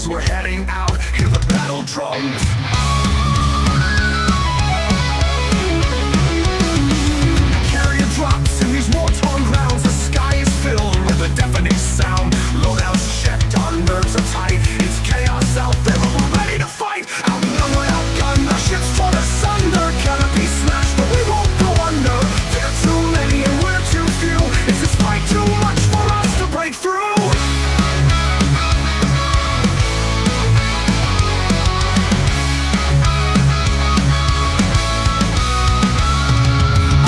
we're heading out, hear the battle drums. Carrier drops in these war-torn grounds. The sky is filled with a deafening sound. Loadouts checked, our nerves are tight. It's chaos out there, but we're ready to fight. Outnumbered, outgunned, our ships torn asunder. Canopy smashed, but we won't go under. They're too many and we're too few. Is this fight too much for us to break through?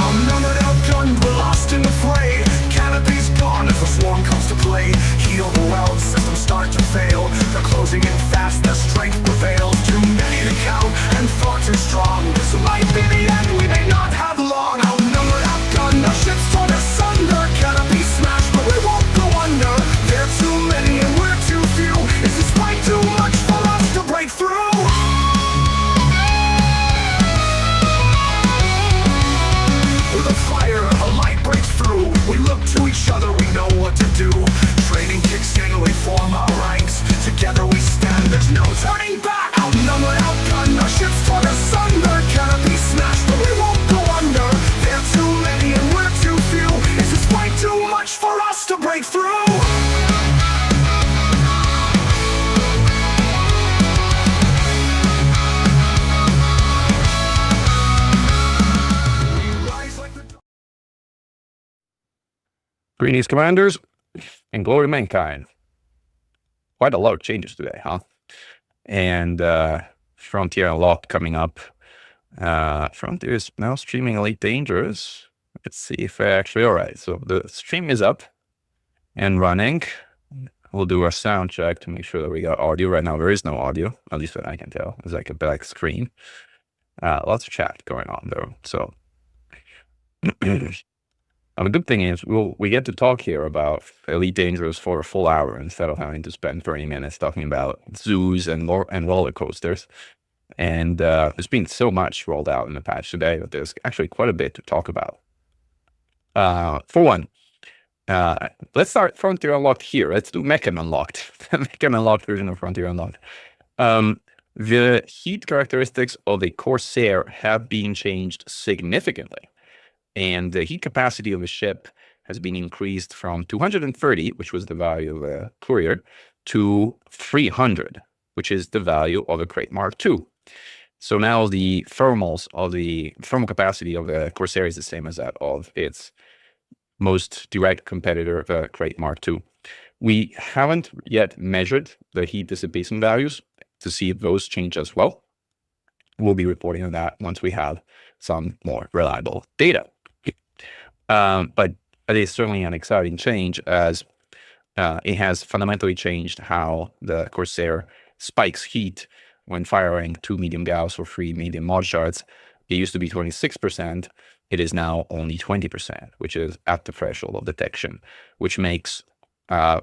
Outnumbered, outgunned, we're lost in the fray. Canopy's gone as the swarm comes to play. Heat overwhelmed, systems start to fail. They're closing in fast, their strength prevails. Too many to count and far too strong. This might be the end, we may not have long. Outnumbered, outgunned, our ships torn asunder. Canopy smashed, but we won't go under. There are too many and we're too few. Is this fight too much for us to break through? With a fire, a light breaks through. We look to each other, we know what to do. Training kicks in, we form our ranks. Together we stand, there's no turning back. Outnumbered, outgunned, our ships torn asunder. Canopy smashed, but we won't go under. There are too many and we're too few. Is this fight too much for us to break through? Greetings, Commanders, and Glory Mankind. Quite a lot of changes today, huh? And Frontier Unlocked coming up. Frontier is now streaming Elite Dangerous. Let's see if they're actually all right. So the stream is up and running. We'll do a sound check to make sure that we got audio. Right now, there is no audio, at least that I can tell. It's like a black screen. Lots of chat going on, though. So the good thing is we get to talk here about Elite Dangerous for a full hour instead of having to spend 30 minutes talking about zoos and roller coasters. And there's been so much rolled out in the patch today that there's actually quite a bit to talk about. For one, let's start Frontier Unlocked here. Let's do Mechan Unlocked, the Mechan Unlocked version of Frontier Unlocked. The heat characteristics of the Corsair have been changed significantly. And the heat capacity of a ship has been increased from 230, which was the value of a Courier, to 300, which is the value of a Crate Mark II. So now the thermal capacity of the Corsair is the same as that of its most direct competitor, the Crate Mark II. We haven't yet measured the heat dissipation values to see if those change as well. We'll be reporting on that once we have some more reliable data. But it is certainly an exciting change, as it has fundamentally changed how the Corsair spikes heat when firing 2 medium Gauss or 3 medium mod shards. It used to be 26%. It is now only 20%, which is at the threshold of detection, which makes a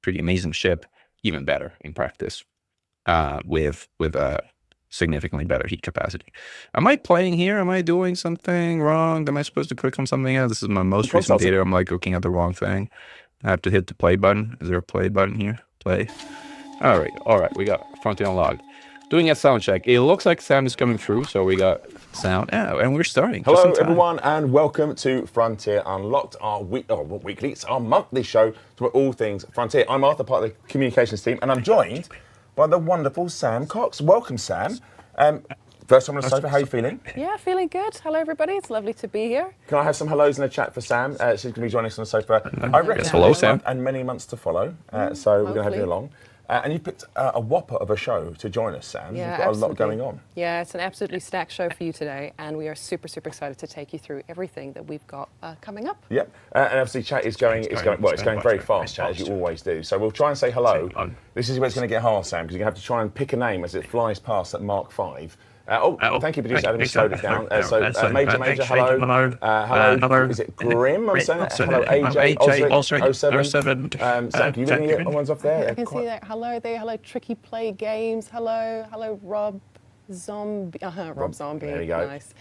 pretty amazing ship even better in practice with a significantly better heat capacity. Am I playing here? Am I doing something wrong? Am I supposed to click on something else? This is my most recent data. I'm like looking at the wrong thing. I have to hit the play button. Is there a play button here? Play. All right. We got Frontier Unlocked. Doing a sound check. It looks like sound is coming through, so we got sound. Oh, and we're starting. Hello, everyone, and welcome to Frontier Unlocked, our weekly, it's our monthly show to all things Frontier. I'm Arthur, part of the communications team, and I'm joined by the wonderful Sam Cox. Welcome, Sam. First time on the sofa, how are you feeling? Yeah, feeling good. Hello, everybody. It's lovely to be here. Can I have some hellos in the chat for Sam? She's going to be joining us on the sofa. I reckon hello, Sam. And many months to follow, so we're going to have you along. And you picked a whopper of a show to join us, Sam. Yeah, You've got a lot going on. Yeah, it's an absolutely stacked show for you today, and we are super, super excited to take you through everything that we've got coming up. Yep, and obviously chat is going very fast, chat, as you always do. So we'll try and say hello. This is where it's going to get hard, Sam, because you have to try and pick a name as it flies past at Mark 5. Thank you, producer Adam. You slowed it down. Major, hello. Hello. Is it Grim? I'm saying that. Hello, AJ, 07. Sam, can you read any ones off there? I can see that. Hello there. Hello, Tricky Play Games. Hello, Rob Zombie. Rob Zombie. There you go. Nice.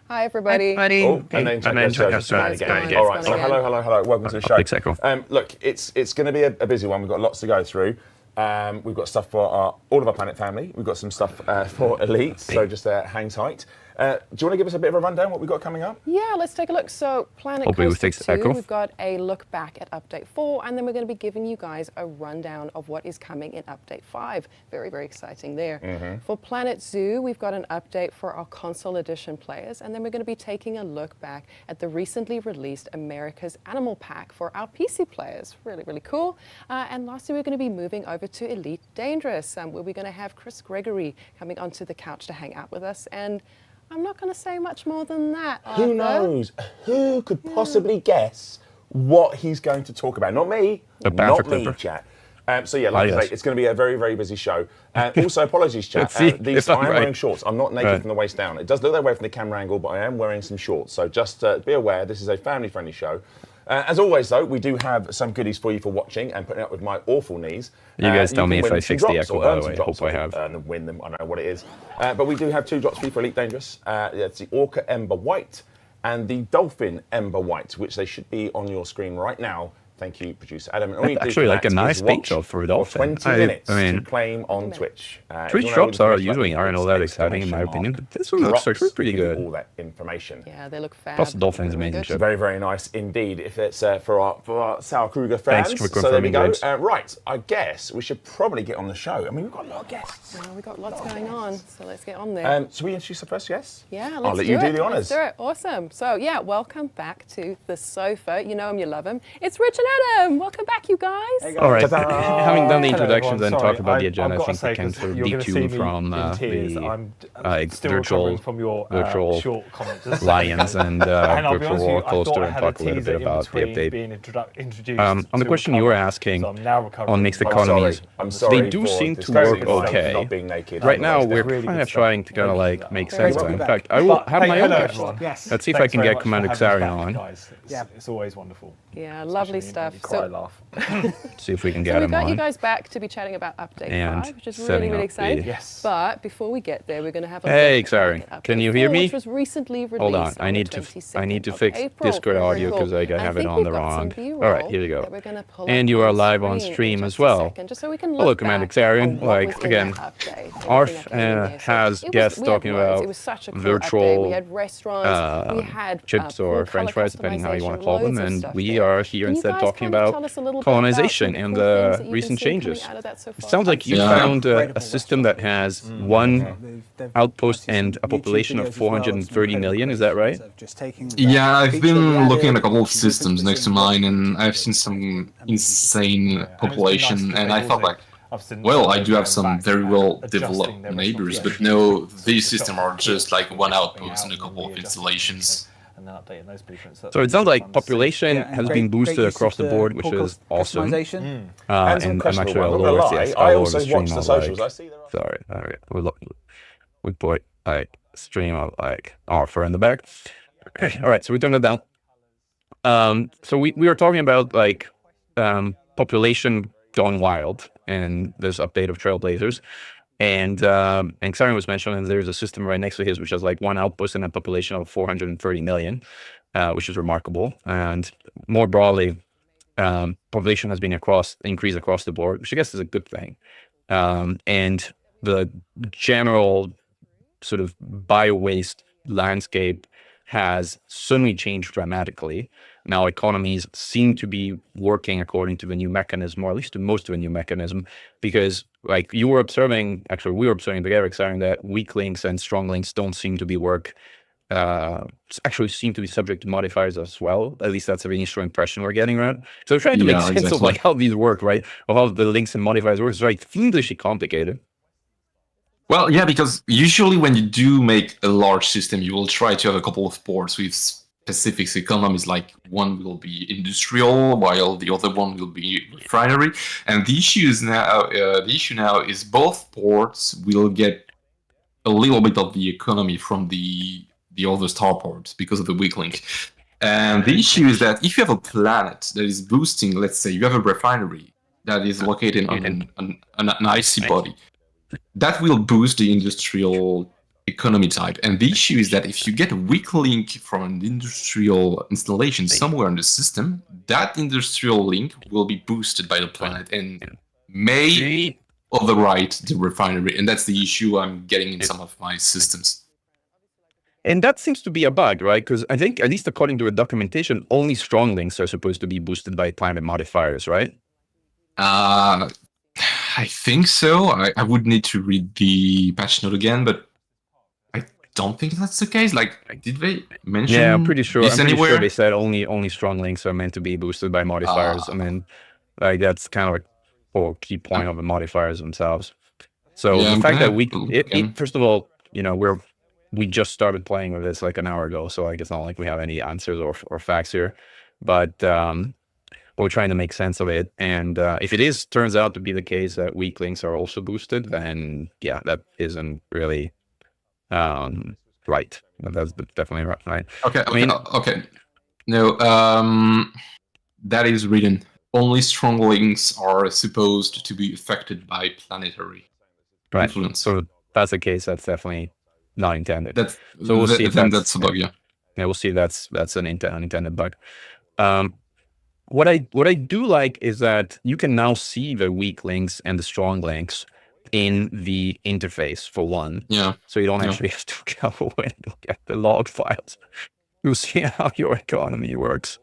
Hi, everybody. And then again. All right. So hello. Welcome to the show. Look, it's going to be a busy one. We've got lots to go through. We've got stuff for all of our Planet family. We've got some stuff for Elite, so just hang tight. Do you want to give us a bit of a rundown what we've got coming up? Yeah, let's take a look. So Planet Coaster 2, we've got a look back at Update 4, and then we're going to be giving you guys a rundown of what is coming in Update 5. Very, very exciting there. For Planet Zoo, we've got an update for our console edition players, and then we're going to be taking a look back at the recently released America's Animal Pack for our PC players. Really, really cool. And lastly, we're going to be moving over to Elite Dangerous, where we're going to have Chris Gregory coming onto the couch to hang out with us. And I'm not going to say much more than that, Arthur. Who knows? Who could possibly guess what he's going to talk about? Not me. The Panther not me, Clipper. chat. So yeah, like I say, it's going to be a very, very busy show. Also, apologies, chat. I am wearing shorts. I'm not naked from the waist down. It does look that way from the camera angle, but I am wearing some shorts. So just be aware, this is a family-friendly show. As always, though, we do have some goodies for you for watching and putting up with my awful knees. You guys tell me if I fix the echo, by the way. I hope I have. And win them. I don't know what it is. But we do have 2 drops for you for Elite Dangerous. It's the Orca Ember White and the Dolphin Ember White, which they should be on your screen right now. Thank you, producer Adam. And all you actually do like a nice paint job for a dolphin. 20 minutes to claim on Twitch. Twitch drops are usually aren't all that exciting in my opinion, but this one looks actually pretty good. All that information. Yeah, they look fab. Plus the dolphin's amazing ship. Very, very nice indeed. If it's for our Sauer Kruger fans. Thanks for so there we confirming, go. Right, I guess we should probably get on the show. I mean, we've got a lot of guests. Well, we've got lots going on, so let's get on there. Should we introduce the first guest? Yeah, I'll let's let you do the honours. Let's do it. Awesome. So yeah, welcome back to the sofa. You know him, you love him. It's Rich and Adam. Welcome back, you guys. Hey guys. All right, Ta-da. having done the introductions and Sorry, talked about the I've agenda, I got to think say, we can 'cause sort of you're gonna see detune me from in tears. the I'm still recovering from your virtual short comment. Just lions and I'll be virtual honest with you, roller I coaster thought I and had talk a a little teaser bit in about the between update. being introduced. On the question you were asking so I'm now recovering on mixed from economies, I'm sorry they do for seem to disgracing work myself for okay. not being naked. Right now, we're really kind good of stuff. trying to kind of like make sense of it. In fact, I will But, have hey, my own hello, guest. everyone. Yes. Let's see if I Thanks can very get much Commander for having Xarian us on. back, guys. It's always wonderful. Yeah, lovely stuff. You cry, laugh. See if we can So get we've him got you on. guys back to be chatting about Update And 5, which is really, setting really up exciting. the- Yes. But before we get there, we're going to have a Hey, look Xarian, at Update can you hear 4, me? which was recently released Hold on, I the need to 22nd of fix April. Discord Very audio cool. because I And have it think on we've the got some wrong. B-roll All right, here you go. that we're gonna pull And up you are on live on screen in stream just as a well. second, just so we can Hello, look Commander back Xarian. on what Like, was in again, that update, Arf everything that came in there. So has it was- guests we had talking loads. about It was such a cool virtual update. We had restaurants, we had chips full or French color fries, depending how you want to customization, call them, loads of and stuff we there. are here Can you instead guys talking kind of about tell us a little bit colonization about some and cool things that the you've recent been seeing changes. coming out of that so It far? sounds like you Yeah. found a system that has one outpost and a population of 430 million, is that right? Yeah, I've been looking at a couple of systems next to mine, and I've seen some insane population, and I thought like, well, I do have some very well developed neighbors, but no, these systems are just like one outpost and a couple of installations. So it sounds like population has been boosted across the board, which is awesome. And I'm actually all over this. I all also over the stream watch the of, socials. like, I see there are... sorry, all right. We put like stream of like Arthur in the back. All right, so we turned it down. So we were talking about like population going wild and this update of Trailblazers. And Xarian was mentioning there's a system right next to his, which has like one outpost and a population of 430 million, which is remarkable. And more broadly, population has been increased across the board, which I guess is a good thing. And the general sort of bio-waste landscape has suddenly changed dramatically. Now economies seem to be working according to the new mechanism, or at least to most of the new mechanism, because like you were observing, actually we were observing together, saying that weak links and strong links don't seem to be actually seem to be subject to modifiers as well. At least that's the initial impression we're getting, right? So we're trying to make sense of like how these work, right? Of how the links and modifiers work. It's very fiendishly complicated. Well, yeah, because usually when you do make a large system, you will try to have a couple of ports with specific economies, like one will be industrial, while the other one will be refinery. And the issue now is both ports will get a little bit of the economy from the other starports because of the weak link. And the issue is that if you have a planet that is boosting, let's say you have a refinery that is located on an icy body, that will boost the industrial economy type. And the issue is that if you get a weak link from an industrial installation somewhere in the system, that industrial link will be boosted by the planet. And may overwrite the refinery, and that's the issue I'm getting in some of my systems. And that seems to be a bug, right? Because I think, at least according to the documentation, only strong links are supposed to be boosted by planet modifiers, right? I think so. I would need to read the patch note again, but I don't think that's the case. Like, did they mention? Yeah, I'm pretty sure. Anywhere? Sure they said only strong links are meant to be boosted by modifiers. I mean, like that's kind of a whole key point of the modifiers themselves. So the fact that first of all, we just started playing with this like an hour ago, so like it's not like we have any answers or facts here, but we're trying to make sense of it. And if it turns out to be the case that weak links are also boosted, then yeah, that isn't really right. That's definitely right. Okay. Okay. No, that is written. Only strong links are supposed to be affected by planetary influence. So that's the case. That's definitely not intended. So we'll see if that's a bug. Yeah, we'll see if that's an unintended bug. What I do like is that you can now see the weak links and the strong links in the interface for one. Yeah. So you don't actually have to go and look at the log files. You'll see how your economy works.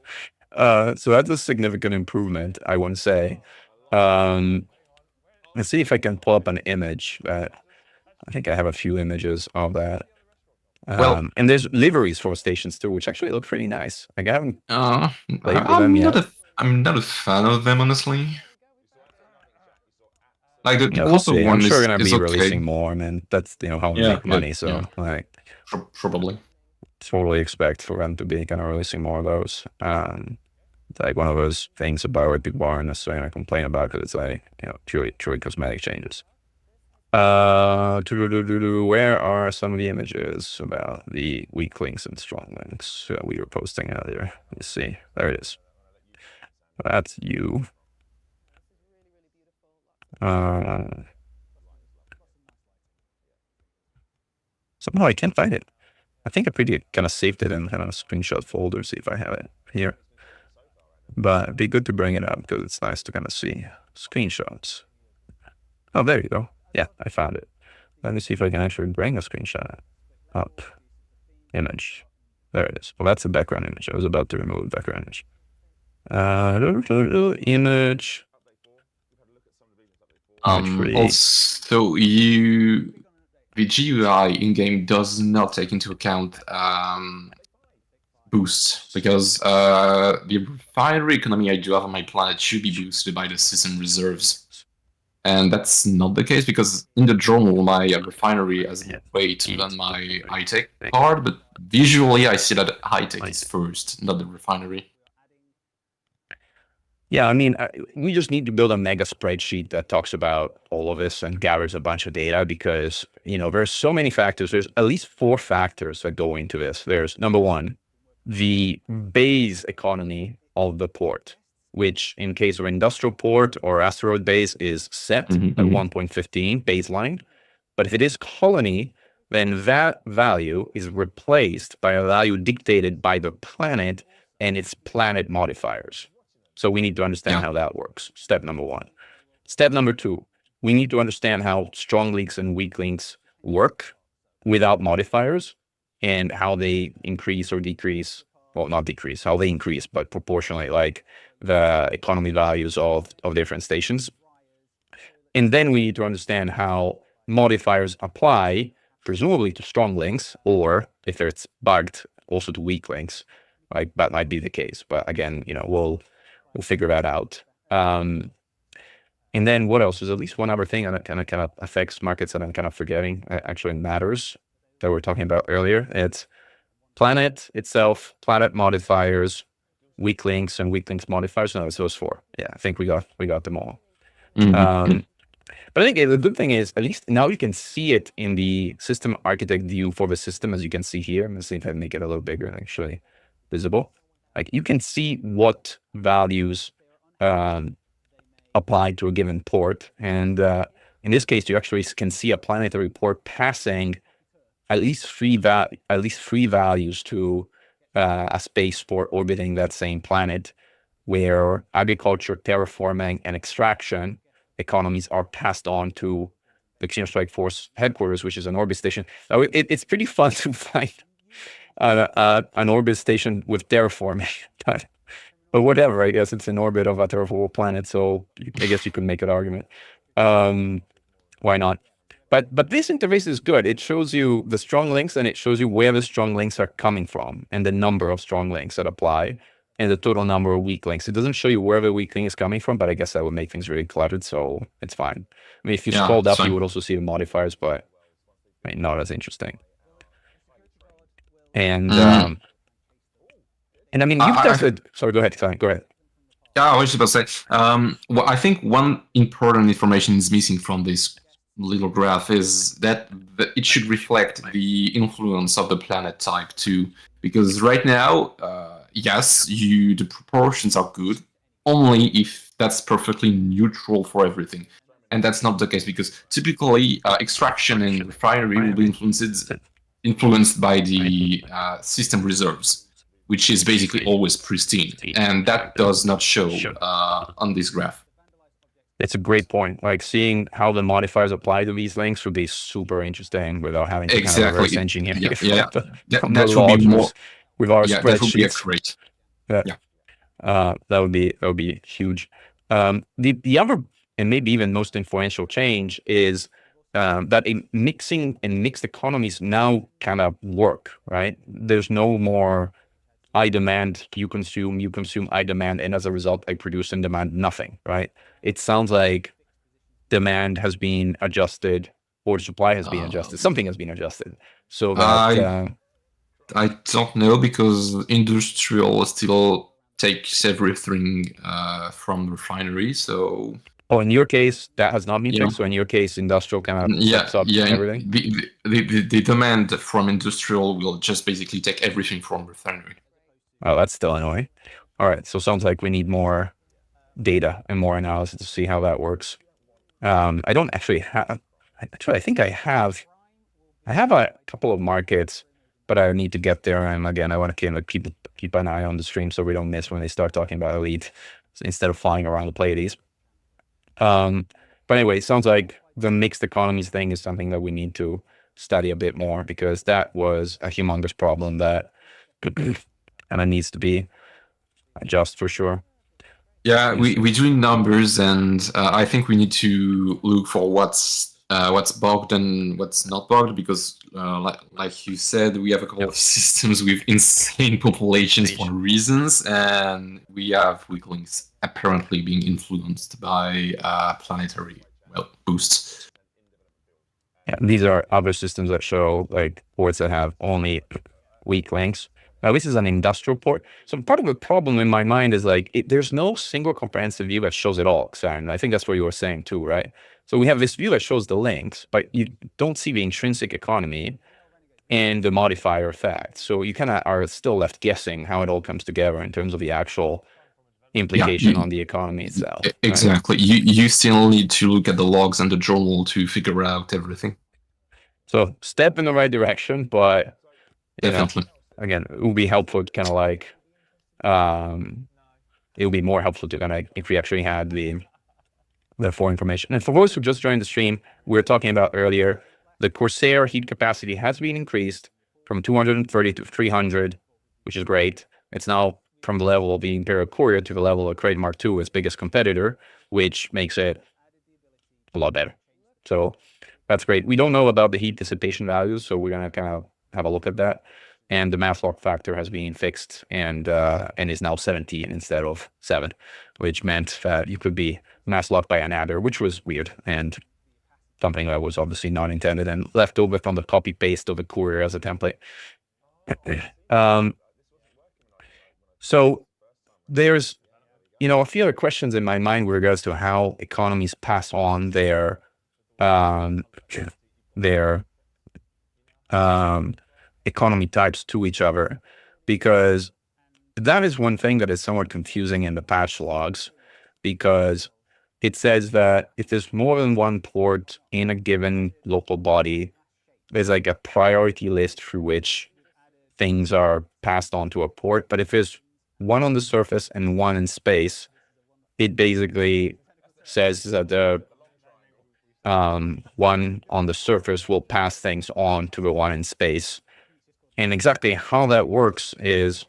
So that's a significant improvement, I want to say. Let's see if I can pull up an image. I think I have a few images of that. And there's liveries for stations too, which actually look pretty nice. Like I haven't played with them yet. I'm not a fan of them, honestly. Like the cost of one I'm sure gonna be releasing more, man. That's how we make money. So like probably totally expect for them to be kind of releasing more of those. It's like one of those things about it people aren't necessarily gonna complain about because it's like truly cosmetic changes. Where are some of the images about the weak links and strong links we were posting earlier? Let's see. There it is. That's you. Somehow I can't find it. I think I pretty kind of saved it in kind of a screenshot folder, see if I have it here. But it'd be good to bring it up because it's nice to kind of see screenshots. Oh, there you go. Yeah, I found it. Let me see if I can actually bring a screenshot up. Image. There it is. Well, that's the background image. I was about to remove the background image. Image. Also, the GUI in-game does not take into account boosts because the refinery economy I do have on my planet should be boosted by the system reserves. And that's not the case because in the journal, my refinery has more weight than my high-tech part, but visually I see that high-tech is first, not the refinery. Yeah, I mean, we just need to build a mega spreadsheet that talks about all of this and gathers a bunch of data because, there's so many factors. There's at least 4 factors that go into this. There's number 1, the base economy of the port, which in case of industrial port or asteroid base is set at 1.15 baseline. But if it is colony, then that value is replaced by a value dictated by the planet and its planet modifiers. So we need to understand how that works. Step number 1. Step number 2, we need to understand how strong links and weak links work without modifiers and how they increase or decrease. Well, not decrease, how they increase, but proportionally, like the economy values of different stations. And then we need to understand how modifiers apply, presumably to strong links, or if it's bugged, also to weak links. Like that might be the case. But again, we'll figure that out. And then what else? There's at least one other thing that kind of affects markets that I'm kind of forgetting actually matters that we were talking about earlier. It's planet itself, planet modifiers, weak links and weak links modifiers. No, it's those 4. Yeah, I think we got them all. But I think the good thing is, at least now you can see it in the system architect view for the system, as you can see here. I'm going to see if I can make it a little bigger and actually visible. Like you can see what values apply to a given port. And in this case, you actually can see a planetary port passing at least three values to a spaceport orbiting that same planet, where agriculture, terraforming, and extraction economies are passed on to the Xeno Strike Force headquarters, which is an orbit station. So it's pretty fun to find an orbit station with terraforming. But whatever, I guess it's in orbit of a terraformable planet, so I guess you could make an argument. Why not? But this interface is good. It shows you the strong links, and it shows you where the strong links are coming from, and the number of strong links that apply, and the total number of weak links. It doesn't show you where the weak link is coming from, but I guess that would make things really cluttered, so it's fine. I mean, if you scrolled up, you would also see the modifiers, but not as interesting. And I mean, you've tested. Sorry, go ahead. Go ahead. Yeah, I was just about to say. Well, I think one important information is missing from this little graph is that it should reflect the influence of the planet type too. Because right now, yes, the proportions are good, only if that's perfectly neutral for everything. And that's not the case, because typically extraction and refinery will be influenced by the system reserves, which is basically always pristine, and that does not show on this graph. It's a great point. Like, seeing how the modifiers apply to these links would be super interesting without having to kind of reverse engineer. That would be more with our spreadsheets. That would be great. That would be huge. The other and maybe even most influential change is that mixed economies now kind of work, right? There's no more I demand, you consume, I demand, and as a result, I produce and demand nothing, right? It sounds like demand has been adjusted, or supply has been adjusted. Something has been adjusted. So that I don't know, because industrial still takes everything from refinery. So in your case, that has not been fixed. So in your case, industrial kind of steps up everything. The demand from industrial will just basically take everything from refinery. Oh, that's still annoying. All right, so sounds like we need more data and more analysis to see how that works. I don't actually have. Actually, I think I have. I have a couple of markets, but I need to get there. And again, I want to kind of keep an eye on the stream so we don't miss when they start talking about elite, instead of flying around the Pleiades. But anyway, it sounds like the mixed economies thing is something that we need to study a bit more, because that was a humongous problem that and it needs to be adjusted for sure. Yeah, we're doing numbers, and I think we need to look for what's bugged and what's not bugged, because like you said, we have a couple of systems with insane populations for reasons, and we have weak links apparently being influenced by planetary boosts. Yeah, these are other systems that show like ports that have only weak links. Now, this is an industrial port. So part of the problem in my mind is like, there's no single comprehensive view that shows it all, Xan. I think that's what you were saying too, right? So we have this view that shows the links, but you don't see the intrinsic economy and the modifier effect. So you kind of are still left guessing how it all comes together in terms of the actual implication on the economy itself. Exactly. Right? You still need to look at the logs and the journal to figure out everything. So step in the right direction, but definitely. Again, it would be helpful to kind of like, it would be more helpful to kind of, if we actually had the full information. And for those who just joined the stream, we were talking about earlier, the Corsair heat capacity has been increased from 230 to 300, which is great. It's now from the level of the Imperial Courier to the level of Crate Mark II, its biggest competitor, which makes it a lot better. So that's great. We don't know about the heat dissipation values, so we're going to kind of have a look at that. And the mass lock factor has been fixed and is now 17 instead of 7, which meant that you could be mass locked by an adder, which was weird and something that was obviously not intended and left over from the copy paste of the Courier as a template. So there's, a few other questions in my mind with regards to how economies pass on their economy types to each other, because that is one thing that is somewhat confusing in the patch logs, because it says that if there's more than one port in a given local body, there's like a priority list through which things are passed on to a port. But if there's one on the surface and one in space, it basically says that the one on the surface will pass things on to the one in space. And exactly how that works is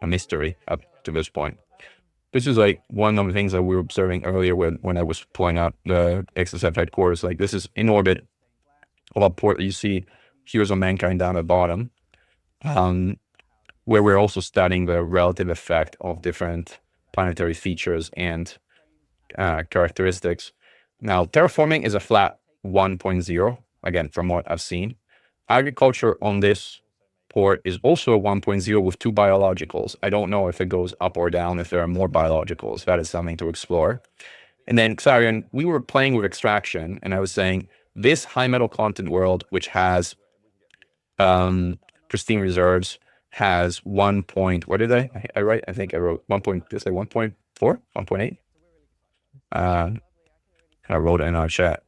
a mystery up to this point. This is like one of the things that we were observing earlier when I was pulling out the XSF headquarters. Like, this is in orbit of a port that you see. Here's a Mechan down at the bottom, where we're also studying the relative effect of different planetary features and characteristics. Now, terraforming is a flat 1.0, again, from what I've seen. Agriculture on this port is also a 1.0 with 2 biologicals. I don't know if it goes up or down, if there are more biologicals. That is something to explore. And then, Xarian, we were playing with extraction, and I was saying this high metal content world, which has pristine reserves, has 1 point, what did I write? I think I wrote 1 point, did I say 1.4, 1.8? I wrote it in our chat.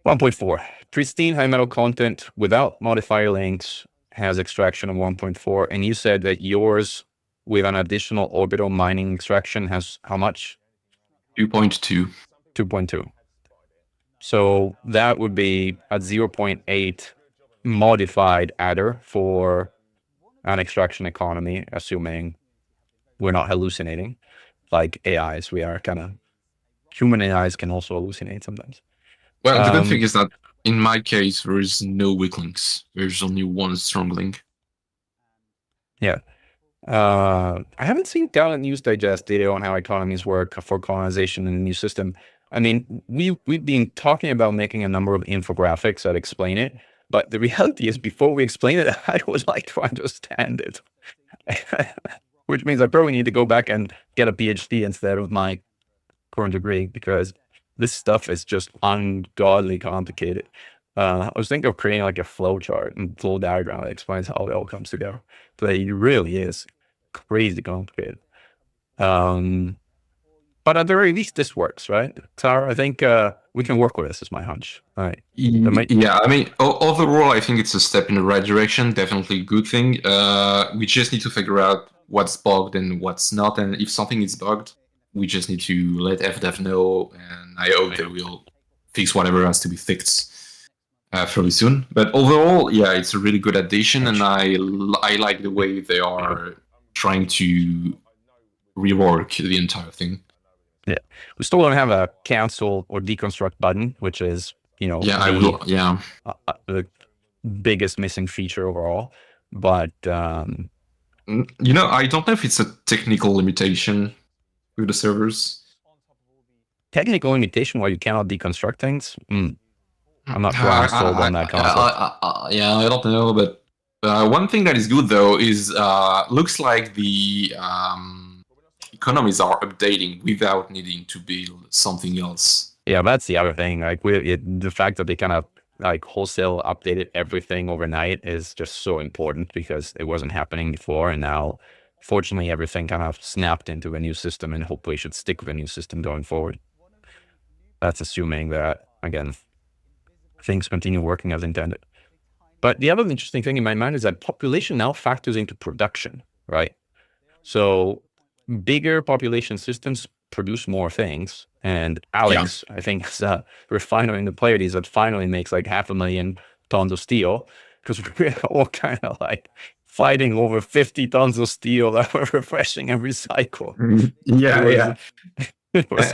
1.4. Pristine high metal content without modifier links has extraction of 1.4. And you said that yours with an additional orbital mining extraction has how much? 2.2. 2.2. So that would be a 0.8 modified adder for an extraction economy, assuming we're not hallucinating like AIs. We are kind of, human AIs can also hallucinate sometimes. Well, the good thing is that in my case, there is no weak links. There's only one strong link. Yeah. I haven't seen Gallant News Digest data on how economies work for colonization in the new system. I mean, we've been talking about making a number of infographics that explain it, but the reality is, before we explain it, I would like to understand it. Which means I probably need to go back and get a PhD instead of my current degree, because this stuff is just ungodly complicated. I was thinking of creating like a flow chart and flow diagram that explains how it all comes together, but it really is crazy complicated. But at the very least, this works, right? Sarah, I think we can work with this, is my hunch. All right. Yeah, I mean, overall, I think it's a step in the right direction. Definitely a good thing. We just need to figure out what's bugged and what's not. And if something is bugged, we just need to let FDev know. And I hope they will fix whatever has to be fixed fairly soon. But overall, yeah, it's a really good addition. And I like the way they are trying to rework the entire thing. Yeah, we still don't have a cancel or deconstruct button, which is, you know, the biggest missing feature overall. But you know, I don't know if it's a technical limitation with the servers. Technical limitation why you cannot deconstruct things? I'm not sure I'm sold on that concept. Yeah, I don't know, but one thing that is good though is looks like the economies are updating without needing to build something else. Yeah, that's the other thing. Like, the fact that they kind of like wholesale updated everything overnight is just so important, because it wasn't happening before, and now fortunately everything kind of snapped into a new system, and hopefully should stick with a new system going forward. That's assuming that, again, things continue working as intended. But the other interesting thing in my mind is that population now factors into production, right? So bigger population systems produce more things. And Alex, I think, is a refiner in the Pleiades that finally makes like 500,000 tons of steel, because we're all kind of like fighting over 50 tons of steel that we're refreshing every cycle. It was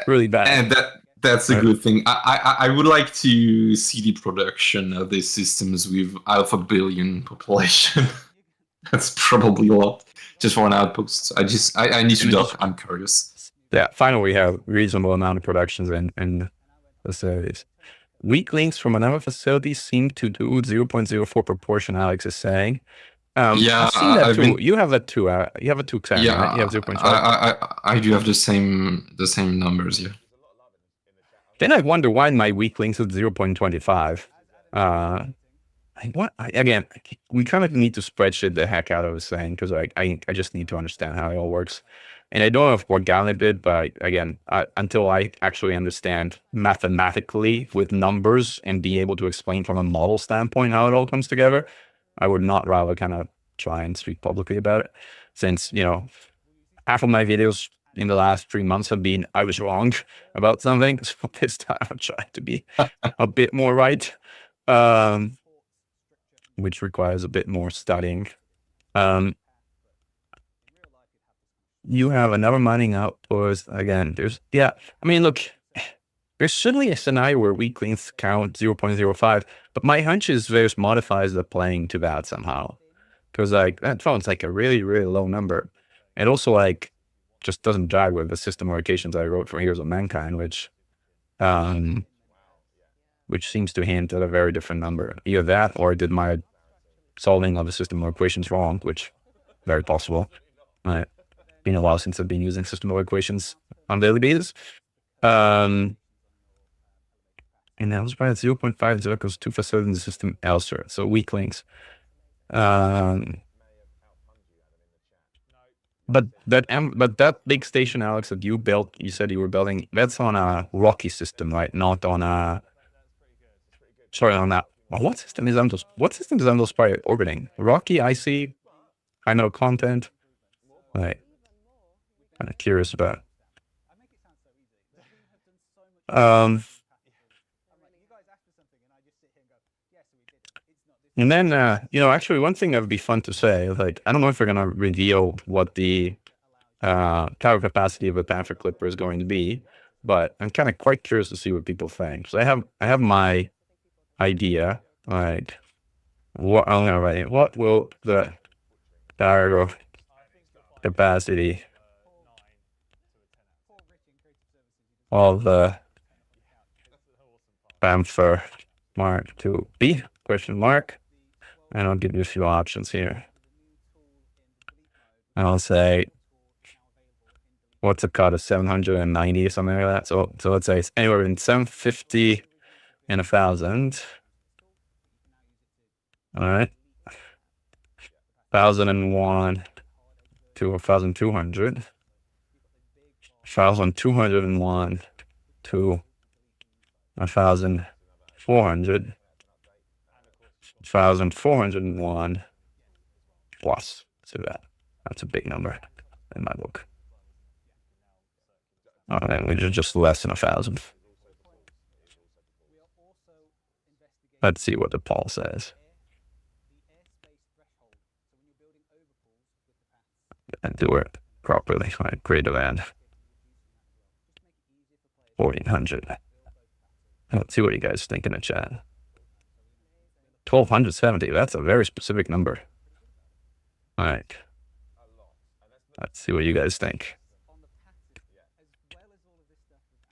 really bad. And that's a good thing. I would like to see the production of these systems with 500 million population. That's probably a lot just for an outpost. I need to dock. I'm curious. Yeah, finally we have reasonable amount of productions in facilities. Weak links from another facility seem to do 0.04 proportion, Alex is saying. I've seen that too. You have that too. You have a 2 right? You have 0.5. I do have the same numbers, yeah. Then I wonder why my weak links is 0.25. Again, we kind of need to spreadsheet the heck out of this thing, because I just need to understand how it all works. And I don't know what Gallant did, but again, until I actually understand mathematically with numbers and be able to explain from a model standpoint how it all comes together, I would not rather kind of try and speak publicly about it, since, you know, half of my videos in the last 3 months have been I was wrong about something. So this time I'll try to be a bit more right, which requires a bit more studying. You have another mining outpost again. I mean, look, there's certainly a scenario where weaklings count 0.05, but my hunch is there's modifiers that are playing to that somehow. Because like that sounds like a really, really low number. And also like just doesn't jive with the system allocations I wrote for Heroes of Mankind, which seems to hint at a very different number. Either that or did my solving of the system equations wrong, which very possible. Been a while since I've been using system equations on a daily basis. And that was by 0.50 equals 2 for 7 in the system elsewhere. So weaklings. But that big station, Alex, that you built, you said you were building, that's on a rocky system, right? Not on a, sorry, on that. Well, what system is Endos by orbiting? Rocky, icy, I know content. Right. Kind of curious about. And then, actually one thing that would be fun to say, like, I don't know if we're going to reveal what the tower capacity of a Panther Clipper is going to be, but I'm kind of quite curious to see what people think. So I have my idea, like, what will the tower capacity of the Panther Mk2 be? Question mark. And I'll give you a few options here. I'll say, what's a cut of 790 or something like that? So let's say it's anywhere in 750 and 1,000. All right. 1,001 to 1,200. 1,201 to 1,400. 1,401 plus. So that's a big number in my book. And which is just less than 1,000. Let's see what the poll says. And do it properly. Right, create a land. 1,400. Let's see what you guys think in the chat. 1,270. That's a very specific number. All right. Let's see what you guys think.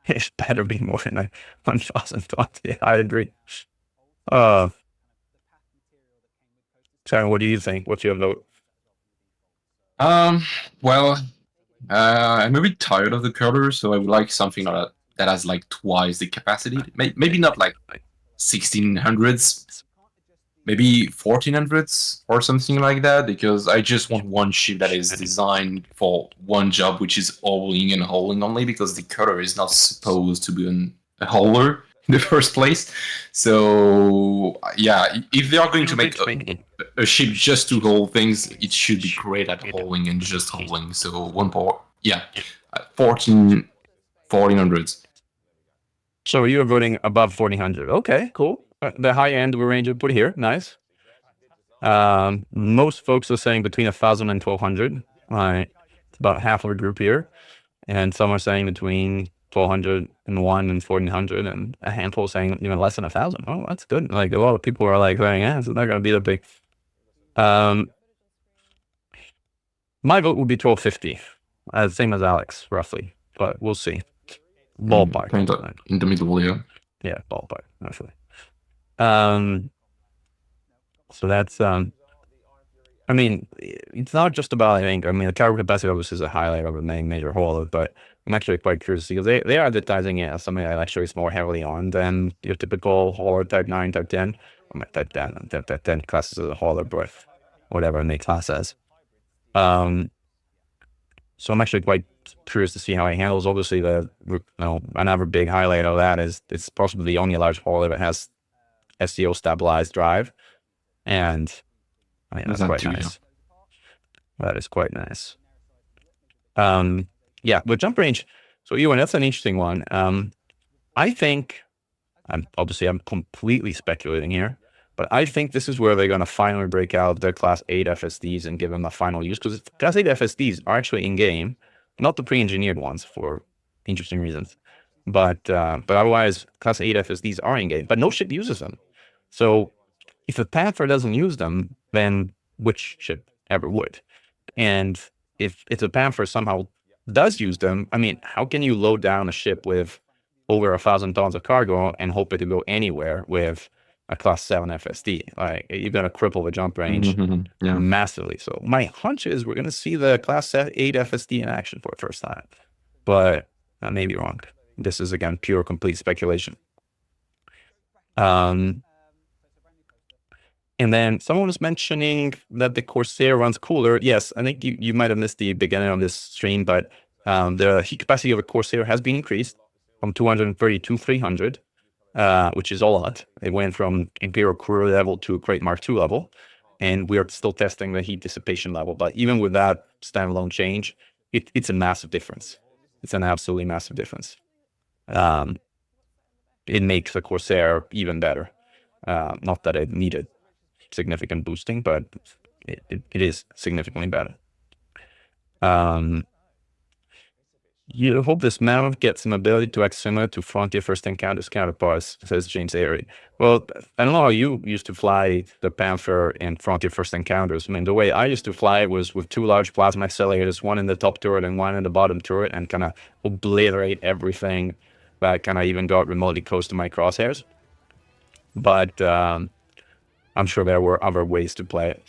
It better be more than 1,020. I agree. Sharon, what do you think? What's your vote? Well, I'm a bit tired of the curler, so I would like something that has like twice the capacity. Maybe not like 1,600s. Maybe 1,400s or something like that, because I just want one ship that is designed for one job, which is hauling and hauling only, because the cutter is not supposed to be a hauler in the first place. So yeah, if they are going to make a ship just to haul things, it should be great at hauling and just hauling. So 1,400s. So you're voting above 1,400. Okay, cool. The high end we range put here. Nice. Most folks are saying between 1,000 and 1,200. Right. It's about half of the group here. And some are saying between 1,201 and 1,400, and a handful saying even less than 1,000. Oh, that's good. Like a lot of people are like saying, it's not going to be that big. My vote would be 1,250. Same as Alex, roughly. But we'll see. Ballpark. In the middle, yeah. Yeah, ballpark, actually. So that's I mean, it's not just about, the tower capacity obviously is a highlight of the major hauler, but I'm actually quite curious because they are advertising it as something that actually is more heavily on than your typical hauler type 9, type 10. Type 10 classes as a hauler, but whatever they class as. So I'm actually quite curious to see how he handles. Obviously, another big highlight of that is it's possibly the only large hauler that has SEO stabilized drive, and that's quite nice. That is quite nice. Yeah, but jump range. So Ewan, that's an interesting one. I think, I'm completely speculating here, but I think this is where they're going to finally break out their Class 8 FSDs and give them a final use, because Class 8 FSDs are actually in game, not the pre-engineered ones for interesting reasons, but otherwise Class 8 FSDs are in game, but no ship uses them. So if a Panther doesn't use them, then which ship ever would? And if a Panther somehow does use them, I mean, how can you load down a ship with over 1,000 tons of cargo and hope it to go anywhere with a Class 7 FSD? Like, you're going to cripple the jump range massively. So my hunch is we're going to see the Class 8 FSD in action for the first time. But I may be wrong. This is, again, pure, complete speculation. And then someone was mentioning that the Corsair runs cooler. Yes, I think you might have missed the beginning of this stream, but the heat capacity of a Corsair has been increased from 230 to 300, which is a lot. It went from Imperial Crew level to Crate Mark II level, and we are still testing the heat dissipation level. But even with that standalone change, it's a massive difference. It's an absolutely massive difference. It makes the Corsair even better. Not that it needed significant boosting, but it is significantly better. You hope this mount gets some ability to act similar to Frontier First Encounters counterparts, says James Airy. Well, I don't know how you used to fly the Panther in Frontier First Encounters. I mean, the way I used to fly it was with 2 large plasma accelerators, one in the top turret and one in the bottom turret, and kind of obliterate everything that kind of even got remotely close to my crosshairs. But I'm sure there were other ways to play it.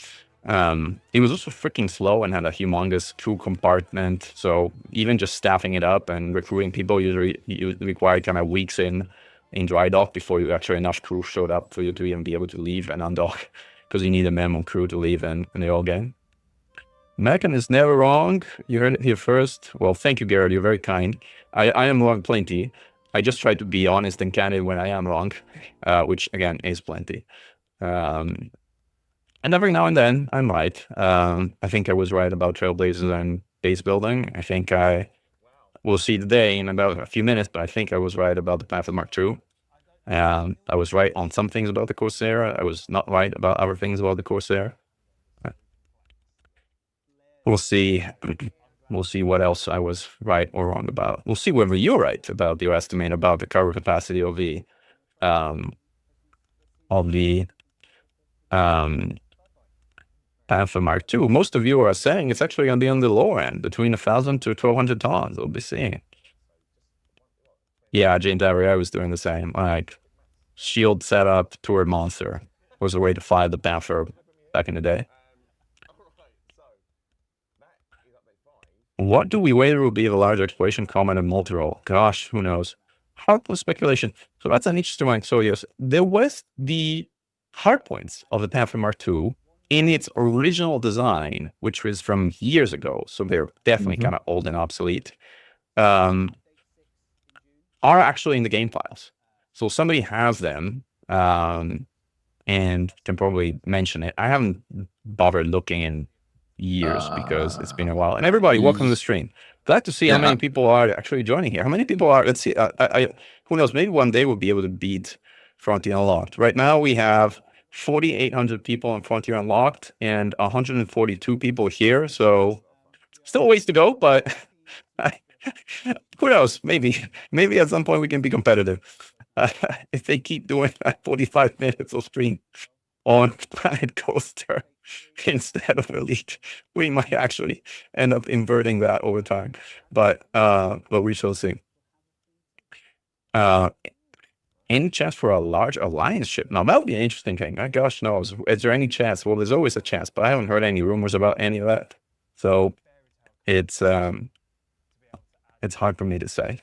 It was also freaking slow and had a humongous crew compartment. So even just staffing it up and recruiting people usually required kind of weeks in dry dock before you actually enough crew showed up for you to even be able to leave and undock, because you need a minimum crew to leave in the old game. Mechan is never wrong. You heard it here first. Well, thank you, Garrett. You're very kind. I am wrong plenty. I just try to be honest and candid when I am wrong, which again is plenty. And every now and then I'm right. I think I was right about Trailblazers and base building. I think we'll see today in about a few minutes, but I think I was right about the Panther Mk2. I was right on some things about the Corsair. I was not right about other things about the Corsair. We'll see. We'll see what else I was right or wrong about. We'll see whether you're right about your estimate about the cargo capacity of the Panther Mk2. Most of you are saying it's actually going to be on the lower end, between 1,000 to 1,200 tons. We'll be seeing. Yeah, James Avery was doing the same. Like, shield setup, turret monster was a way to fly the Panther back in the day. What do we wager will be the large exploration comment and multi-roll? Gosh, who knows? Hardpoint speculation. So that's an interesting one. So yes, there was the hardpoints of the Panther Mk2 in its original design, which was from years ago. So they're definitely kind of old and obsolete. Are actually in the game files. So somebody has them and can probably mention it. I haven't bothered looking in years because it's been a while. And everybody, welcome to the stream. Glad to see how many people are actually joining here. How many people are, let's see, who knows, maybe one day we'll be able to beat Frontier Unlocked. Right now we have 4,800 people on Frontier Unlocked and 142 people here. So still a ways to go, but who knows, maybe at some point we can be competitive. If they keep doing 45 minutes of stream on Planet Coaster instead of Elite, we might actually end up inverting that over time. But we shall see. Any chance for a large alliance ship? Now that would be an interesting thing. My gosh knows. Is there any chance? Well, there's always a chance, but I haven't heard any rumors about any of that. So it's hard for me to say.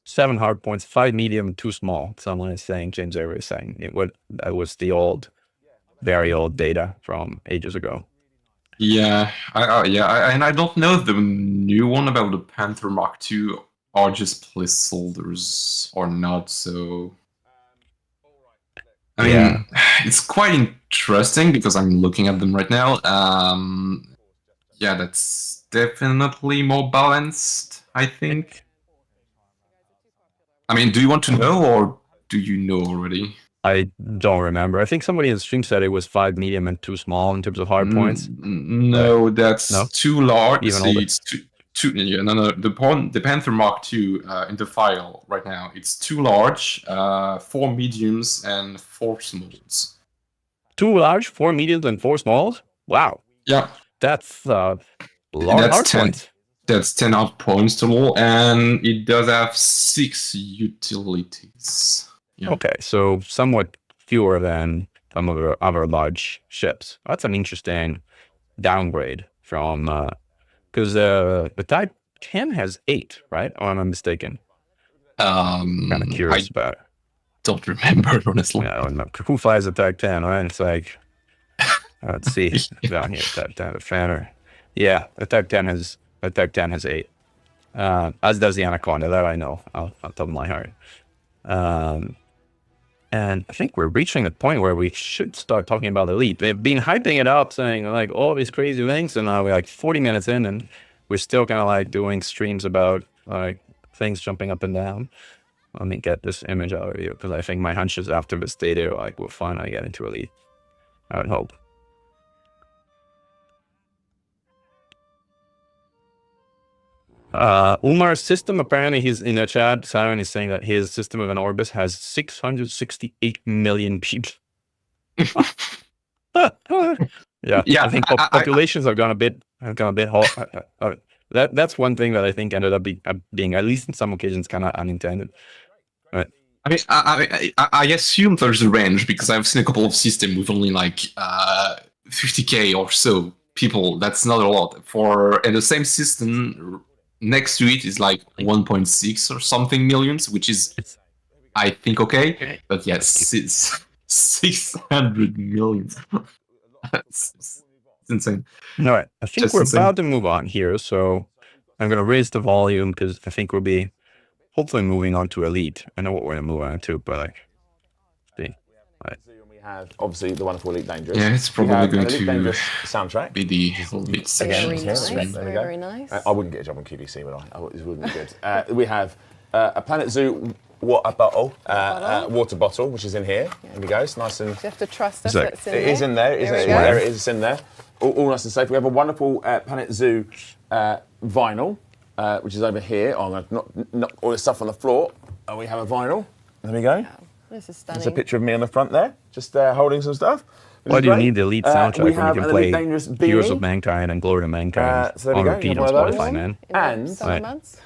7 hard points, 5 medium, 2 small. Someone is saying, James Avery is saying that was the old, very old data from ages ago. Yeah, and I don't know if the new one about the Panther Mk2 are just placeholders or not. So I mean, It's quite interesting because I'm looking at them right now. Yeah, that's definitely more balanced, I think. I mean, do you want to know or do you know already? I don't remember. I think somebody in the stream said it was 5 medium and 2 small in terms of hard points. No, that's too large. Even See, older. it's too yeah, no. The Panther Mk2 in the file right now, it's too large, 4 mediums and 4 smalls. 2 large, 4 mediums, and 4 smalls? Wow. Yeah. That's a lot of hard points. That's 10 hard points total, and it does have 6 utilities. Yeah. Okay, so somewhat fewer than some of the other large ships. That's an interesting downgrade from, because the Type 10 has 8, right? Or am I mistaken? Kind of curious about it. Don't remember, honestly. Yeah, who flies a Type 10, right? It's like, let's see, down here, Type 10, the Fanner. Yeah, the Type 10 has 8. As does the Anaconda, that I know, off the top of my heart. And I think we're reaching the point where we should start talking about Elite. They've been hyping it up, saying like all these crazy things, and now we're like 40 minutes in, and we're still kind of like doing streams about like things jumping up and down. Let me get this image out of you, because I think my hunch is after this data, like we'll finally get into Elite. I would hope. Umar's system, apparently he's in the chat, Siren is saying that his system of an Orbis has 668 million people. Yeah, I think populations have gone a bit that's one thing that I think ended up being, at least in some occasions, kind of unintended. Right. I mean, I assume there's a range, because I've seen a couple of systems with only like 50k or so people. That's not a lot. And the same system next to it is like 1.6 or something millions, which is, I think, okay. But yes, it's 600 millions. It's insane. All right, I think we're about to move on here, so I'm going to raise the volume, because I think we'll be hopefully moving on to Elite. I know what we're going to move on to, but like, see. Right. We have obviously the wonderful Elite Dangerous. Yeah, it's probably going to soundtrack. Be the Elite section. Very nice. I wouldn't get a job on QVC, would I? It wouldn't be good. We have a Planet Zoo water bottle, which is in here. Here we go. It's nice and. You have to trust us that it's in there. It is in there. There it is. It's in there. All nice and safe. We have a wonderful Planet Zoo vinyl, which is over here. I'm going to knock all this stuff on the floor. We have a vinyl. There we go. Wow. This is stunning. There's a picture of me on the front there, just holding some stuff. Why do you need the Elite soundtrack when you can play Heroes of beanie. Mankind and Glory to Mankind So on repeat on Spotify, man? And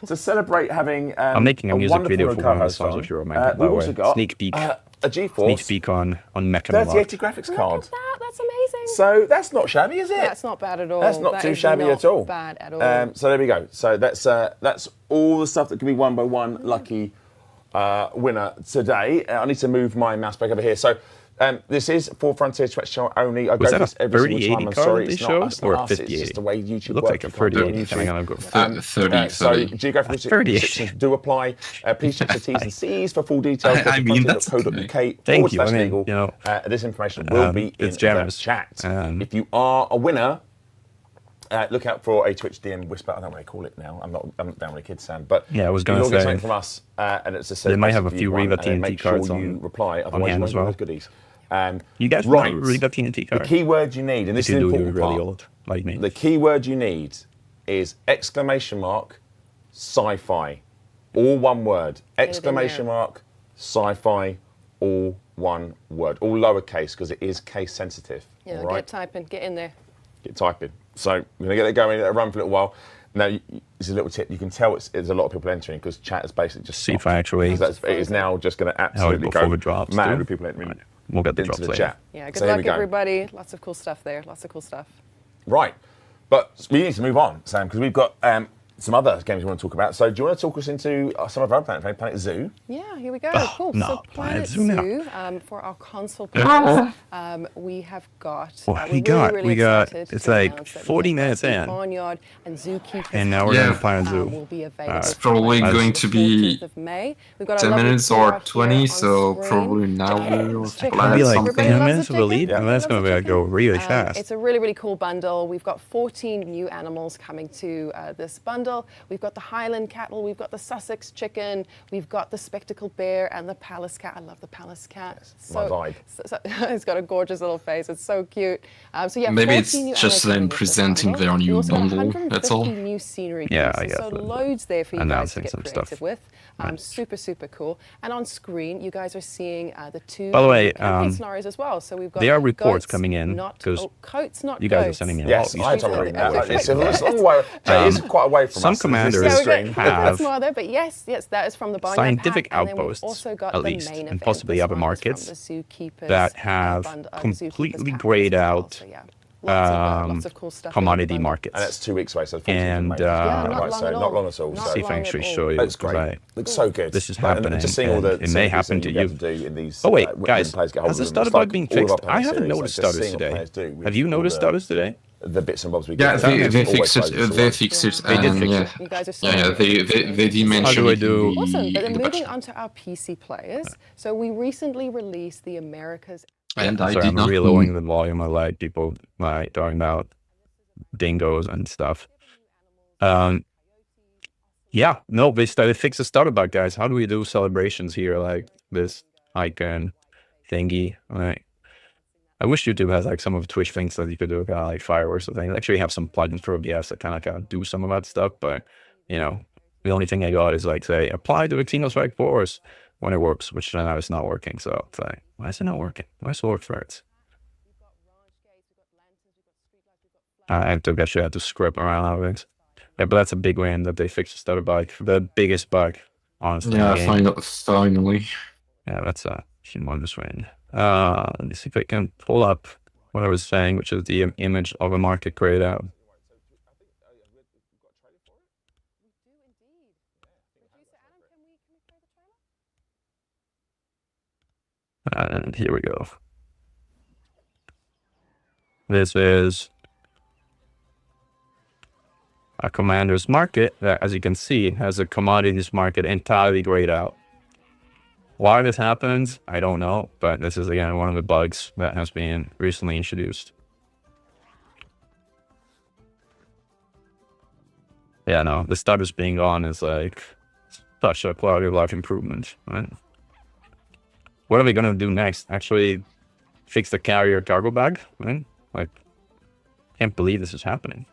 to celebrate having I'm making a music video for one of the songs of Hero of Mankind, by the way. Got Sneak peek. A GeForce. Sneak peek on Mechan. 3080 graphics card. Look at that. That's amazing. So that's not shabby, is it? That's not bad at all. That's not too shabby at all. Bad at all. So there we go. So that's all the stuff that can be won by one lucky winner today. I need to move my mouse back over here. So this is for Frontier Twitch channel only. I go through this every single time. I'm sorry, it's not us, or 5080. It's just the way YouTube looks works. like a 3080. 30. So geographical restrictions do apply. Please check the T's and C's for full details. I mean, that's Thank you. I mean, you know, this information will be in the chat. If you are a winner, look out for a Twitch DM whisper. I don't know what they call it now. I'm not down with a kid, Sam. But yeah, I was going to say something from us, and it's a they might have a few Riva TNT cards on. You reply, on hand as well. Goodies. You guys right? Riva TNT cards. The keyword you need, and this is important really old, like me. The keyword you need is exclamation mark sci-fi, all one word. Exclamation mark sci-fi, all one word, all lowercase because it is case sensitive. Yeah, all right? get typing, get in there. Get typing. So we're going to get it going, let it run for a little while. Now, this is a little tip. You can tell there's a lot of people entering because chat is basically just stopped. Actually, it is now just going to absolutely go mad with people entering we'll get the into drops the chat. Yeah, good luck, everybody. Lots of cool stuff there. Lots of cool stuff. Right. But we need to move on, Sam, because we've got some other games we want to talk about. So do you want to talk us into some of our Planet Zoo? Yeah, here we go. Oh, Cool. no, So Planet Zoo now. Zoo, for our console players, we have got. What we're we got? really We got. excited It's to like announce that 40 we've got minutes the in, Barnyard and Zookeeper and now we're Yeah. gonna Planet Zoo. will be available. It's probably from going the to be 14th of May. We've got a 10 lovely minutes QR or here 20, on so screen. probably an hour or Chicken. It'll be like Everybody 10 loves minutes a of a lead, chicken. and that's Everybody gonna loves a go chicken. really fast. It's a really, really cool bundle. We've got 14 new animals coming to this bundle. We've got the Highland cattle, we've got the Sussex chicken, we've got the spectacled bear and the Palace cat. I love the Palace cat. My vibe. It's got a gorgeous little face. It's so cute. So yeah, Maybe 14 it's new just animals them coming with this presenting bundle. their We new also got bundle, that's all. 150 new scenery Yeah, pieces, I guess so so. loads there for you guys to Announcing get some creative stuff. with. Right. Super, super cool. And on screen, you guys are seeing the two By the way, campaign scenarios as well. So we've got there are reports goats, coming in, not 'cause coats, not you guys are goats. sending me a Yes, lot. I You told should you do that. that. It's a long way. It's quite away from Some us. commanders Yeah, stream. have more there, but yes, that is from the Barnyard scientific pack, and then we've outposts, also got at the least, main and event. possibly This other one is from markets the Zookeepers, that have Zookeepers completely pack grayed as well. out So, yeah, lots of cool stuff in the commodity bundle. markets. And that's 2 weeks away, so 14th of And, May. Yeah, not Right, long so at not all. long at all. Not So See if I long can at actually all. show you. that's 'cause great. Looks so good. This is And happening, just seeing all the and it may sceneries happen that to you'll be able you. to do in these, Oh wait, when guys, players get hold has of the them. starter It's bug like been all of our fixed? I Planet haven't series, noticed like just status seeing what today. players do with Have you all noticed status today? the bits and bobs we Yeah, get. they Always fixed it. closes the They way. fixed it. They did And fix yeah, it. You guys are so yeah, they did mention do I it do? in Awesome, but the, then in the moving patch. on to our PC players. So we recently released the Americas. And I Sorry, did I'm not. reloading the volume of like people like talking about dingoes and stuff. Yeah, no, they started fix the starter bug, guys. How do we do celebrations here like this icon thingy? Like, I wish YouTube has like some of the Twitch things that you could do, kind of like fireworks or things. I actually have some plugins for OBS that kind of do some of that stuff, but you know, the only thing I got is like say apply to the Xenostrike Force when it works, which now it's not working. So it's like, why is it not working? Why is it work first? I actually had to script around how things. Yeah, but that's a big win that they fixed the starter bug. The biggest bug, honestly. Yeah, in the game. finally. Yeah, that's a humongous win. Let me see if I can pull up what I was saying, which is the image of a market grayed out. And here we go. This is a commander's market that, as you can see, has a commodities market entirely grayed out. Why this happens, I don't know, but this is again one of the bugs that has been recently introduced. Yeah, no, the status being on is like such a quality of life improvement, right? What are we gonna do next? Actually fix the carrier cargo bag, right? Like, can't believe this is happening.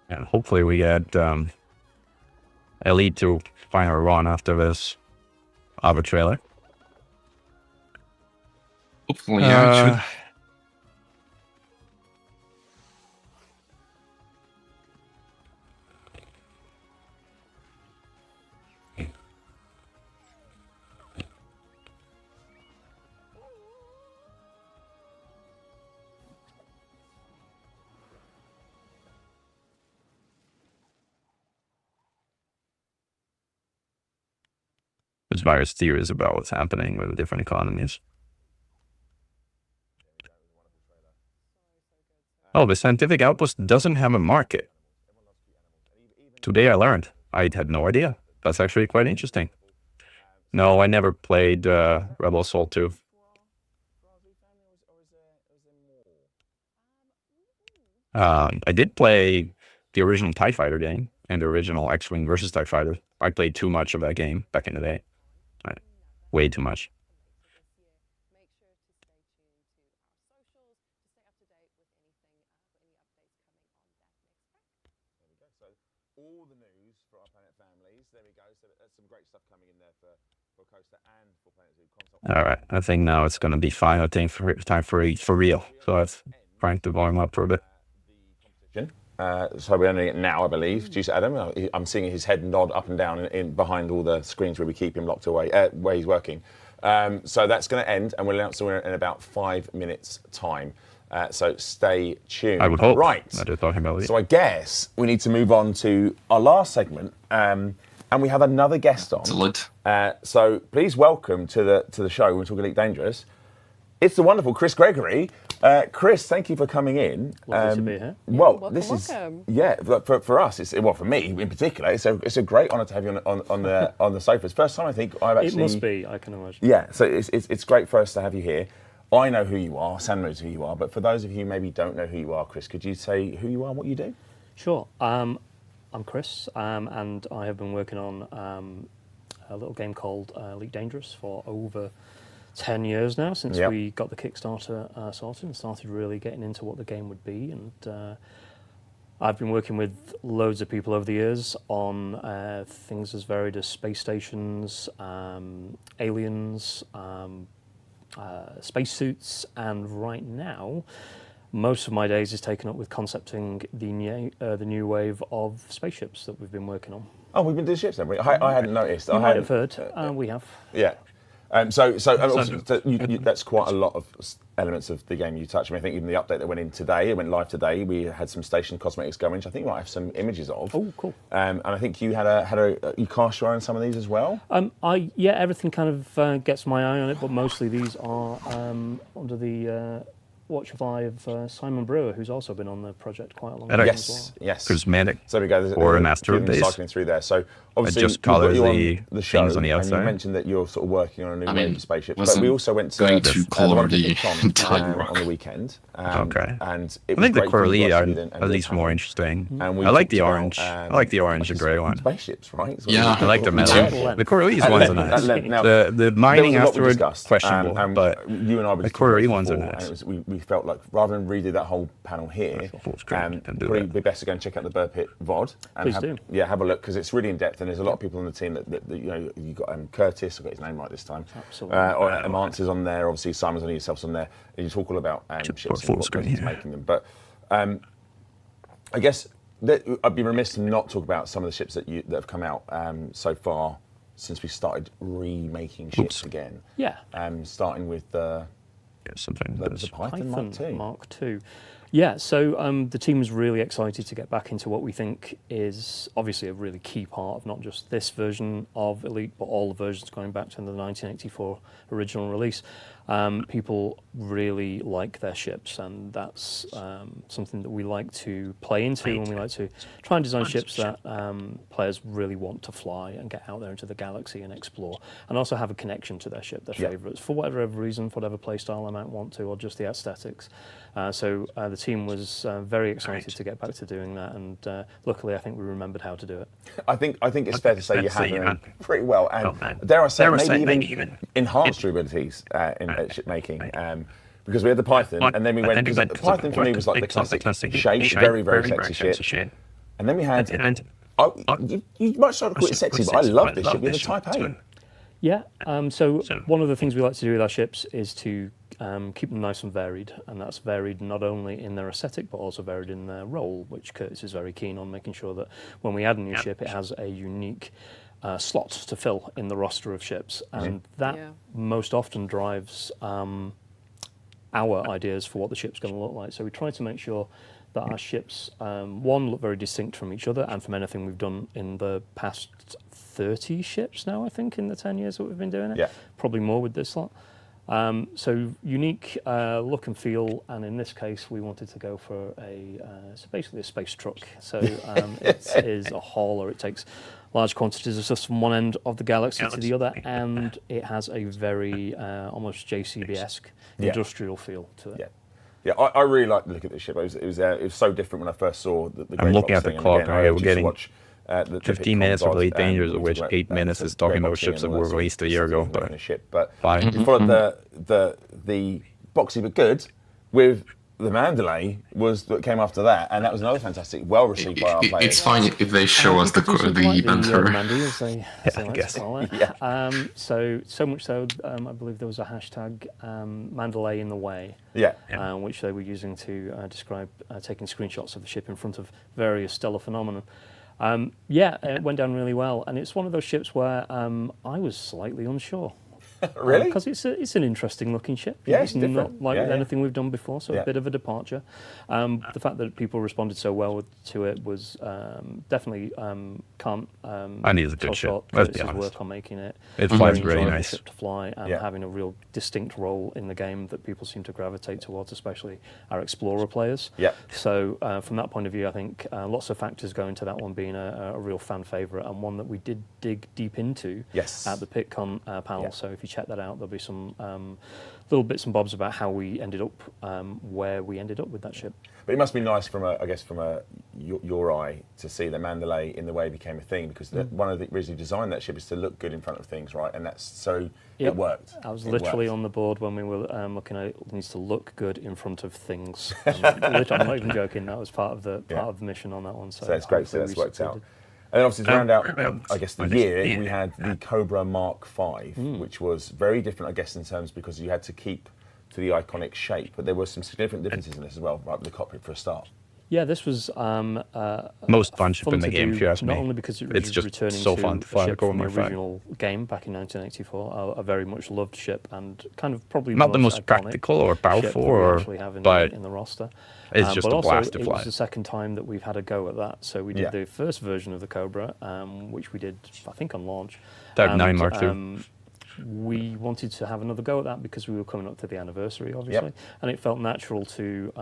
And hopefully we get Elite to final run after this other trailer. Hopefully, yeah, it should. There's various theories about what's happening with the different economies. Oh, the scientific outpost doesn't have a market. Today I learned. I had no idea. That's actually quite interesting. No, I never played Rebel Assault 2. I did play the original TIE Fighter game and the original X-Wing versus TIE Fighter. I played too much of that game back in the day. Way too much. All the news for our Planet families. There we go. So there's some great stuff coming in there for Coaster and for Planet Zoo console. All right, I think now it's going to be final thing for time for real. So crank the volume up for a bit. So we're ending it now, I believe. Do you see Adam? I'm seeing his head nod up and down in behind all the screens where we keep him locked away, where he's working. So that's going to end, and we'll announce it in about 5 minutes' time. So stay tuned. I would hope. Right. That is talking about it. So I guess we need to move on to our last segment, and we have another guest on. Excellent. So please welcome to the show when we talk Elite Dangerous. It's the wonderful Chris Gregory. Chris, thank you for coming in. Lovely to be here. Well, welcome, this is welcome. for us. For me in particular, it's a great honour to have you on the sofa. It's the first time I think I've actually. It must be. I can imagine. Yeah, so it's great for us to have you here. I know who you are. Sam knows who you are. But for those of you who maybe don't know who you are, Chris, could you say who you are and what you do? Sure. I'm Chris, and I have been working on a little game called Elite Dangerous for over 10 years now, since we got the Kickstarter sorted and started really getting into what the game would be. And I've been working with loads of people over the years on things as varied as space stations, aliens, spacesuits, and right now, most of my days is taken up with concepting the new wave of spaceships that we've been working on. Oh, we've been doing ships, haven't we? I hadn't noticed. You might have heard. We have. Yeah. So that's quite a lot of elements of the game you touched. I mean, I think even the update that went in today, it went live today. We had some station cosmetics going, which I think we might have some images of. Oh, cool. And I think you you cast your eye on some of these as well. Everything kind of gets my eye on it, but mostly these are under the watch of eye of Simon Brewer, who's also been on the project quite a long time as well. Yes. Prismatic. So there we go. Or a master base. Cycling through there. So obviously, just colours you the show, things on the outside. and you mentioned that you're sort of working on a new wave of spaceships. But wasn't we also went to going to color the Mechan, entire rock. on the weekend. Okay. And it I think the was great for Coralie you are to do at least more interesting. And we I like talked the about, orange. I like the orange and grey one. Spaceships, right? So Yeah. I like the metal. Yeah. The Coralie's ones are nice. Now, The mining there was a lot we afterward, discussed, questionable, but you and I were the discussing Coralie this ones are before, nice. and we felt like rather than redo that whole panel here, probably be best to go and check out the Burr Pit VOD. And Please do. Yeah, have a look, because it's really in depth, and there's a lot of people on the team that you know. You got Curtis, I got his name right this time. Absolutely. Amance's on there. Obviously, Simon's on, yourself's on there. And you talk all about ships and what goes into making them. But I guess I'd be remiss to not talk about some of the ships that have come out so far since we started remaking ships again. Yeah. Starting with the Panther Mk2. Mk2. Yeah, so the team is really excited to get back into what we think is obviously a really key part of not just this version of Elite, but all the versions going back to the 1984 original release. People really like their ships, and that's something that we like to play into, and we like to try and design ships that players really want to fly and get out there into the galaxy and explore, and also have a connection to their ship, their favourites, for whatever reason, for whatever playstyle they might want to, or just the aesthetics. So the team was very excited to get back to doing that, and luckily I think we remembered how to do it. I think it's fair to say you handled it pretty well, and dare I say, maybe even enhanced your abilities in ship making. Because we had the Python, and then we went. The Python for me was like the classic shape, very, very sexy ship. And then we had. You might start to call it sexy, but I love this ship. We had the Type A. Yeah. So one of the things we like to do with our ships is to keep them nice and varied, and that's varied not only in their aesthetic but also varied in their role, which Curtis is very keen on making sure that when we add a new ship, it has a unique slot to fill in the roster of ships, and that most often drives our ideas for what the ship's going to look like. So we try to make sure that our ships, one, look very distinct from each other and from anything we've done in the past 30 ships now, I think, in the 10 years that we've been doing it. Yeah. Probably more with this lot. So unique look and feel, and in this case we wanted to go for so basically a space truck. So it is a hauler. It takes large quantities of stuff from one end of the galaxy to the other, and it has a very almost JCB-esque industrial feel to it. Yeah, I really like the look at this ship. It was so different when I first saw the I'm looking at the clock. We're getting 15 minutes of Elite Dangerous, of which 8 minutes is talking about ships that were released a year ago. But we followed the boxy but good with the Mandalay was that came after that, and that was another fantastic, well received by our players. It's fine if they show us the Panther. Mandy, as they like guess. to call it. Yeah. So much so, I believe there was a hashtag Mandalay in the way, which they were using to describe taking screenshots of the ship in front of various stellar phenomena. It went down really well, and it's one of those ships where I was slightly unsure. Really? Because it's an interesting looking ship. Yeah, it's not like anything we've done before, so a bit of a departure. The fact that people responded so well to it was definitely can't. And it's a good ship. Let's be honest. Work on making it. It flies very nice. Ship to fly and having a real distinct role in the game that people seem to gravitate towards, especially our explorer players. Yeah. So from that point of view, I think lots of factors go into that one being a real fan favourite, and one that we did dig deep into at the PitCon panel. Yeah. So if you check that out, there'll be some little bits and bobs about how we ended up where we ended up with that ship. But it must be nice from your eye to see the Mandalay in the way it became a thing, because one of the originally designed that ship is to look good in front of things, right? And that's so it worked. I was literally on the board when we were looking at it needs to look good in front of things. I'm not even joking. That was part of the mission on that one. So it's great. So that's worked out. And then obviously to round out, I guess, the year, we had the Cobra Mark V, which was very different, I guess, in terms because you had to keep to the iconic shape, but there were some significant differences in this as well, right with the cockpit for a start. Yeah, this was most fun ship in the game, if you ask me. Not only because it was returning so fun to fly ship from the Cobra Mark V. original game back in 1984, a very much loved ship, and kind of probably not the most practical or powerful, but in the roster. It's just a blast to fly. It was the second time that we've had a go at that. So we did the first version of the Cobra, which we did, I think, on launch. Type 9 Mark II. We wanted to have another go at that because we were coming up to the anniversary, obviously, and it felt natural to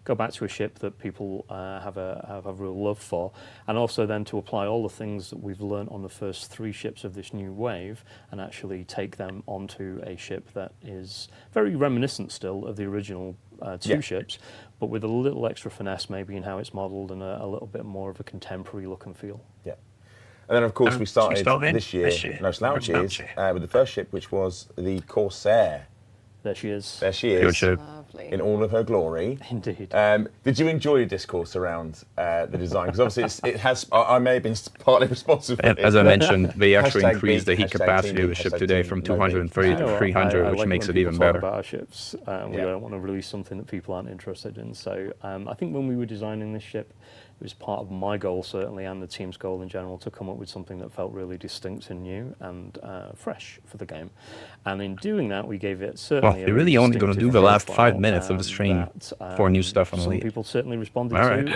go back to a ship that people have a real love for, and also then to apply all the things that we've learned on the first 3 ships of this new wave and actually take them onto a ship that is very reminiscent still of the original 2 ships, but with a little extra finesse maybe in how it's modelled and a little bit more of a contemporary look and feel. Yeah. And then, of course, we started this year, no slouches, with the first ship, which was the Corsair. There she is. There she is. Lovely. In all of her glory. Indeed. Did you enjoy the discourse around the design? Because obviously it has. I may have been partly responsible for it. As I mentioned, they actually increased the heat capacity of the ship today from 230 to 300, which makes it even better. About our ships, we don't want to release something that people aren't interested in. So I think when we were designing this ship, it was part of my goal, certainly, and the team's goal in general, to come up with something that felt really distinct and new and fresh for the game. And in doing that, we gave it certainly. Well, you're really only going to do the last 5 minutes of the stream for new stuff on Elite. Some people certainly responded to.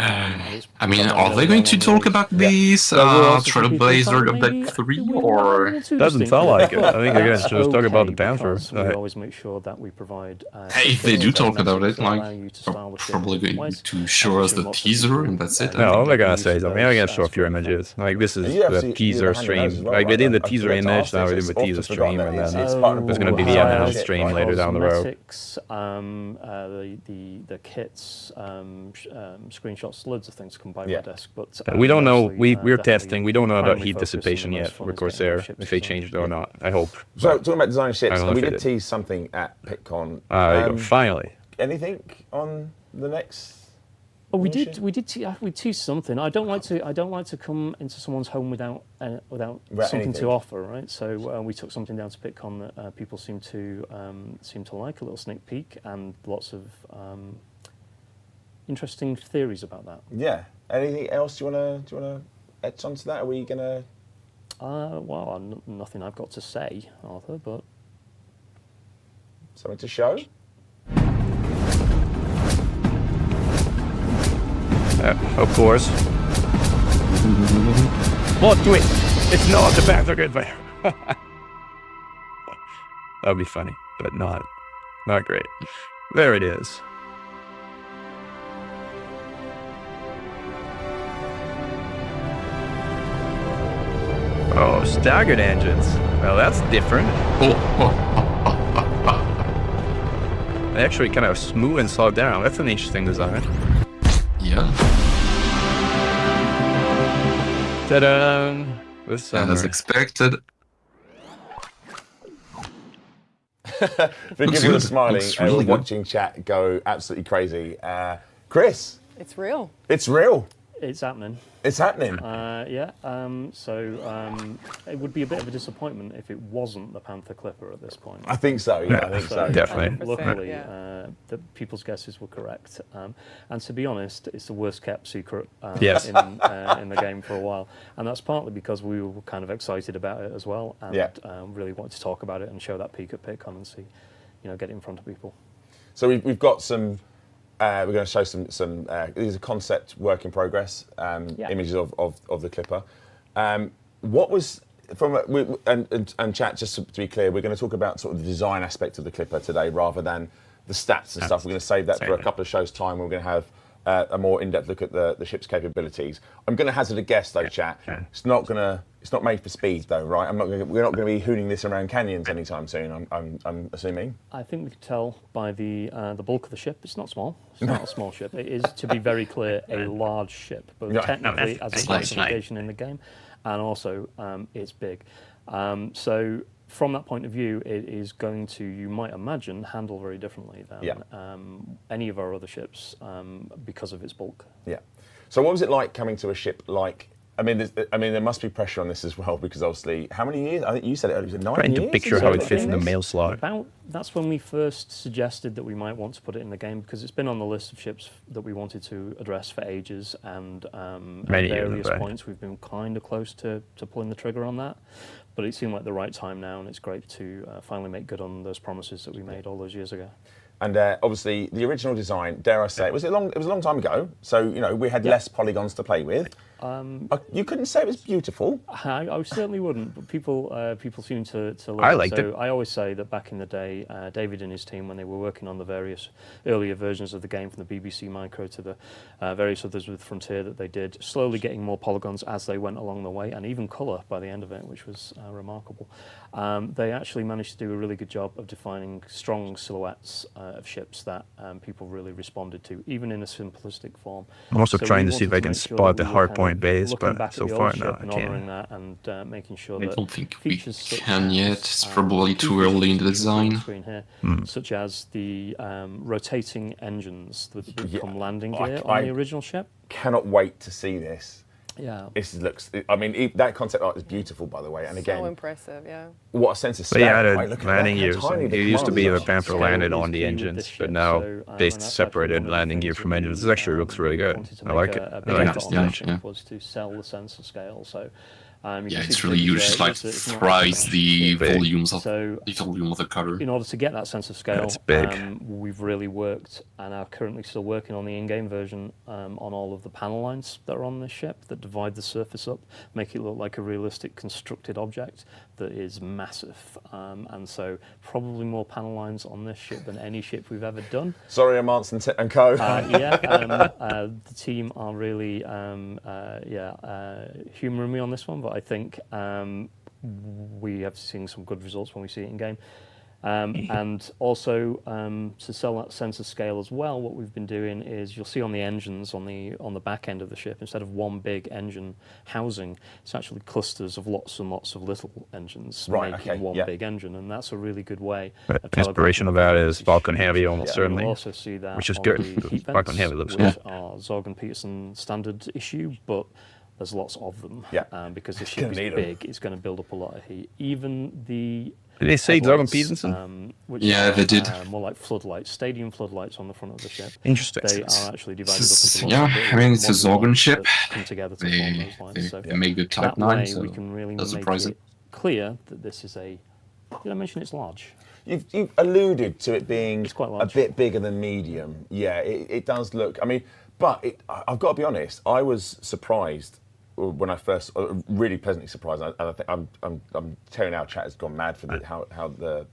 I mean, are they going to talk about these Trailblazer Update 3, or? Doesn't sound like it. I think again, just talk about the Panther. We always make sure that we provide. If they do talk about it, like, they're probably going to show us the teaser, and that's it. No, they're gonna say something. They're gonna show a few images. Like this is the teaser stream. Like they did the teaser image, now we did the teaser stream, and then there's gonna be the ML stream later down the road. The kits, screenshots, loads of things come by my desk. But we don't know. We're testing. We don't know about heat dissipation yet with Corsair. If they changed it or not, I hope. So talking about design ships, we did tease something at PitCon. Finally. Anything on the next? Oh, we teased something. I don't like to come into someone's home without something to offer, right? So we took something down to PitCon that people seem to like, a little sneak peek, and lots of interesting theories about that. Yeah. Anything else do you wanna etch onto that? Are we gonna? Well, nothing I've got to say, Arthur, but something to show. Of course. Plot twist! It's not the Panther Clipper. That would be funny, but not great. There it is. Oh, staggered engines. Well, that's different. They actually kind of smooth and slow down. That's an interesting design. Yeah. Ta-da! As expected. Forgive me for smiling. We're watching chat go absolutely crazy. Chris. It's real. It's real. It's happening. It's happening. Yeah. It would be a bit of a disappointment if it wasn't the Panther Clipper at this point. I think so. Yeah, I think so. Definitely. Luckily, the people's guesses were correct. And to be honest, it's the worst kept secret in the game for a while. And that's partly because we were kind of excited about it as well, and really wanted to talk about it and show that peek at PitCon and see, get it in front of people. So we've got some. We're going to show some. These are concept work in progress images of the Clipper. What was and chat? Just to be clear, we're going to talk about sort of the design aspect of the Clipper today, rather than the stats and stuff. We're going to save that for a couple of shows' time. We're going to have a more in-depth look at the ship's capabilities. I'm going to hazard a guess though, chat. It's not made for speed though, right? We're not going to be hooning this around canyons anytime soon. I'm assuming. I think we could tell by the bulk of the ship. It's not small. It's not a small ship. It is, to be very clear, a large ship, both technically as a classification in the game, and also it's big. So from that point of view, it is going to, you might imagine, handle very differently than any of our other ships because of its bulk. Yeah. So what was it like coming to a ship like? I mean, there must be pressure on this as well, because obviously, how many years? I think you said it earlier. Was it 9 years? Trying to picture how it fits in the mail slot. That's when we first suggested that we might want to put it in the game, because it's been on the list of ships that we wanted to address for ages, and at various points we've been kind of close to pulling the trigger on that. But it seemed like the right time now, and it's great to finally make good on those promises that we made all those years ago. And obviously, the original design, dare I say, it was a long time ago. So we had less polygons to play with. You couldn't say it was beautiful. I certainly wouldn't, but people seem to love I liked it. I always say that back in the day, David and his team, when they were working on the various earlier versions of the game, from the BBC Micro to the various others with Frontier that they did, slowly getting more polygons as they went along the way, and even colour by the end of it, which was remarkable. They actually managed to do a really good job of defining strong silhouettes of ships that people really responded to, even in a simplistic form. I'm also trying to see if I can spot the hardpoint base, but so far no, I can't. That and making sure I that don't think we can yet. It's probably too early in the design. Here, such as the rotating engines that become landing gear on the original ship. Cannot wait to see this. Yeah, I mean, that concept art is beautiful, by the way. And again, so impressive. Yeah. What a sense of scale. But yeah, the landing gears. It used to be the Panther landed on the engines, but now they separated landing gear from engines. It actually looks really good. I like it. I like this design. Was to sell the sense of scale. So. It's really huge. It's like thrice the volumes of the cover. In order to get that sense of scale, we've really worked and are currently still working on the in-game version on all of the panel lines that are on this ship that divide the surface up, make it look like a realistic constructed object that is massive. And so probably more panel lines on this ship than any ship we've ever done. Sorry, Amance and Co. The team are really humouring me on this one, but I think we have seen some good results when we see it in game. And also to sell that sense of scale as well, what we've been doing is, you'll see on the engines on the back end of the ship, instead of one big engine housing, it's actually clusters of lots and lots of little engines making one big engine, and that's a really good way. Inspiration of that is Falcon Heavy, almost certainly. You'll also see that, which is good. Falcon Heavy looks good. Are Zorg and Peterson standard issue, but there's lots of them. Because the ship is big, it's going to build up a lot of heat. Even the Did they say Zorg and Peterson? Which they did. More like floodlights, stadium floodlights on the front of the ship. Interesting. They are actually divided up into I mean, it's a Zorgon ship. Come together to form those lines. So they make good Type 9, so we can really that's make surprising. it clear that this is a... Did I mention it's large? You've alluded to it being quite a bit bigger than medium. Yeah, it does look... I mean, but I've got to be honest, I was surprised when I first, really pleasantly surprised. And I think I'm tearing our chat has gone mad for how the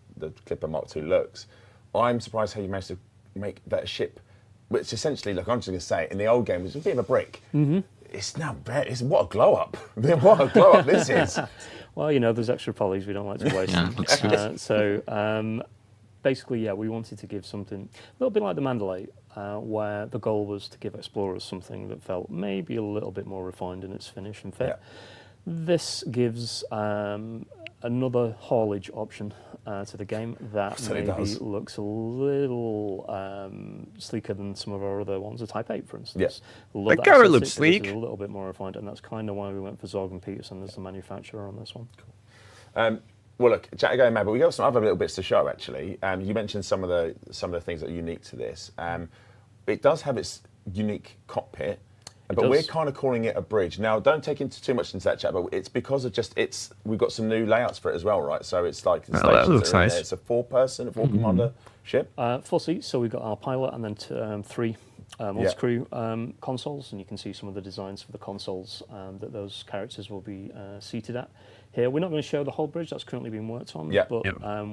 Clipper Mark 2 looks. I'm surprised how you managed to make that ship, which essentially, look, I'm just going to say, in the old game, it was a bit of a brick. It's now better. What a glow up! What a glow up this is. Well, there's extra polys we don't like to waste. So basically, we wanted to give something a little bit like the Mandalay, where the goal was to give explorers something that felt maybe a little bit more refined in its finish and fit. This gives another haulage option to the game that maybe looks a little sleeker than some of our other ones. A Type 8, for instance. Yeah. The car looks sleek. This is a little bit more refined, and that's kind of why we went for Zorg and Peterson as the manufacturer on this one. Cool. Well, look, chat again, Matt, but we got some other little bits to show, actually. You mentioned some of the things that are unique to this. It does have its unique cockpit, but we're kind of calling it a bridge. Now, don't take too much into that, chat, but it's because of we've got some new layouts for it as well, right? So it's like the that looks nice. It's a four-commander ship. 4 seats, so we've got our pilot and then 3 multi-crew consoles, and you can see some of the designs for the consoles that those characters will be seated at. Here, we're not going to show the whole bridge, that's currently being worked on, but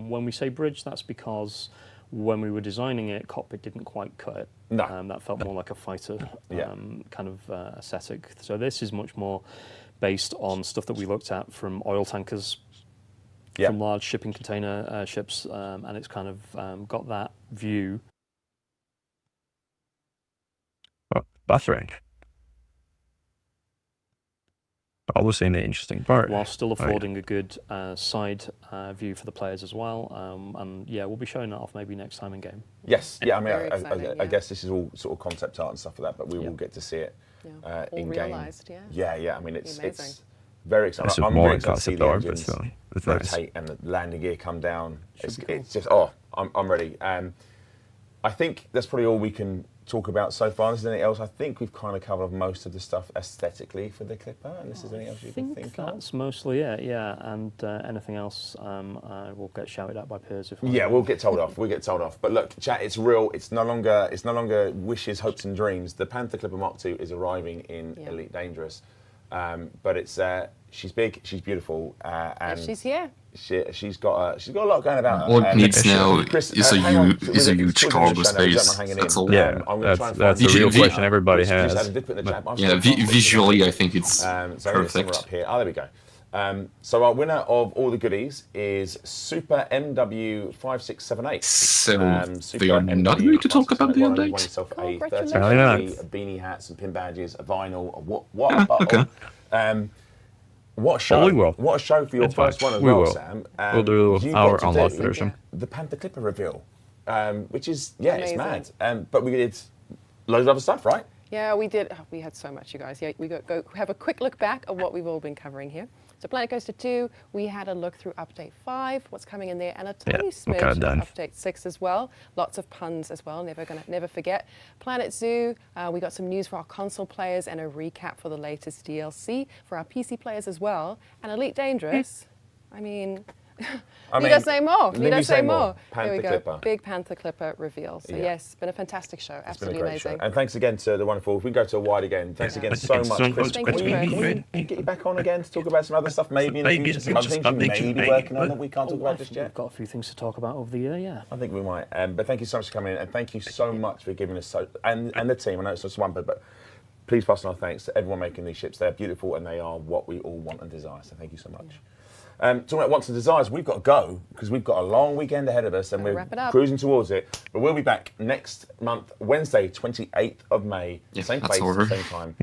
when we say bridge, that's because when we were designing it, cockpit didn't quite cut it. No. That felt more like a fighter kind of aesthetic. So this is much more based on stuff that we looked at from oil tankers, from large shipping container ships, and it's kind of got that view. Buffering. Obviously an interesting part. While still affording a good side view for the players as well. And yeah, we'll be showing that off maybe next time in game. Yes, yeah, I mean, I guess this is all sort of concept art and stuff like that, but we will get to see it in game. Realized, yeah, I mean, it's very exciting. I'm very excited to see the engines rotate and the landing gear come down. It's just, I'm ready. I think that's probably all we can talk about so far. Is there anything else? I think we've kind of covered most of the stuff aesthetically for the Clipper, unless there's anything else you can think of. That's mostly it, yeah. And anything else will get shouted at by peers. We'll get told off. But look, chat, it's real. It's no longer wishes, hopes, and dreams. The Panther Clipper Mk2 is arriving in Elite Dangerous, but it's she's big, she's beautiful, and she's here. She's got a lot going about. What it needs now is a huge cargo space. That's all. Yeah, that's the real question everybody has. Yeah, visually, I think it's perfect. Up here. There we go. So our winner of all the goodies is Super MW5678. So they are not going to talk about the update? Yourself a 30 beanie hat, some pin badges, a vinyl, a bottle. Okay. What a show! What a show for your first one as well, Sam. We'll do our unlocked version. The Panther Clipper reveal, which is it's mad. But we did loads of other stuff, right? Yeah, we did. We had so much, you guys. Yeah, we go have a quick look back at what we've all been covering here. So Planet Coaster 2, we had a look through Update 5, what's coming in there, and a tiny smidge of Update 6 as well. Lots of puns as well, never forget. Planet Zoo, we got some news for our console players and a recap for the latest DLC for our PC players as well. And Elite Dangerous, I mean, need I say more? Need I say more? Here we go. Clipper. Big Panther Clipper reveal. So yes, it's been a fantastic show. Absolutely amazing. Show. And thanks again to the wonderful. If we go to a wide again, thanks again so much, Chris. Thank you, Can we get you back on again to talk about some other stuff? Maybe in the future, some other things you may be working on that we can't talk about just yet. We've got a few things to talk about over the year, yeah. I think we might. But thank you so much for coming in, and thank you so much for giving us and the team. I know it's just one, but please pass on our thanks to everyone making these ships. They're beautiful and they are what we all want and desire. So thank you so much. Talking about wants and desires, we've got to go because we've got a long weekend ahead of us and we're cruising towards it. But we'll be back next month, Wednesday, 28th of May. Same place, same time,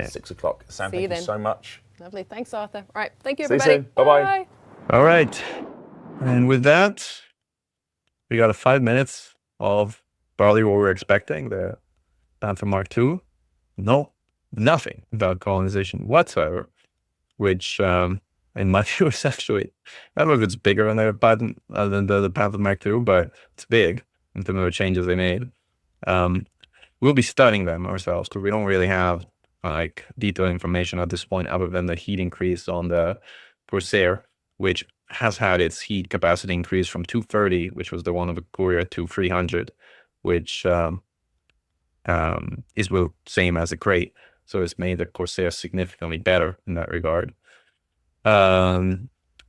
6 o'clock. Sam, thank you so much. Lovely. Thanks, Arthur. All right. Thank you, everybody. See you soon. Bye-bye. All right. And with that, we got 5 minutes of probably what we're expecting, the Panther Mk2. No, nothing about colonization whatsoever, which... in my view, is actually, I don't know if it's bigger than the Panther Mk2, but it's big in terms of the changes they made. We'll be studying them ourselves because we don't really have like detailed information at this point other than the heat increase on the Corsair, which has had its heat capacity increase from 230, which was the one of the Courier, to 300, which is the same as the Crate. So it's made the Corsair significantly better in that regard.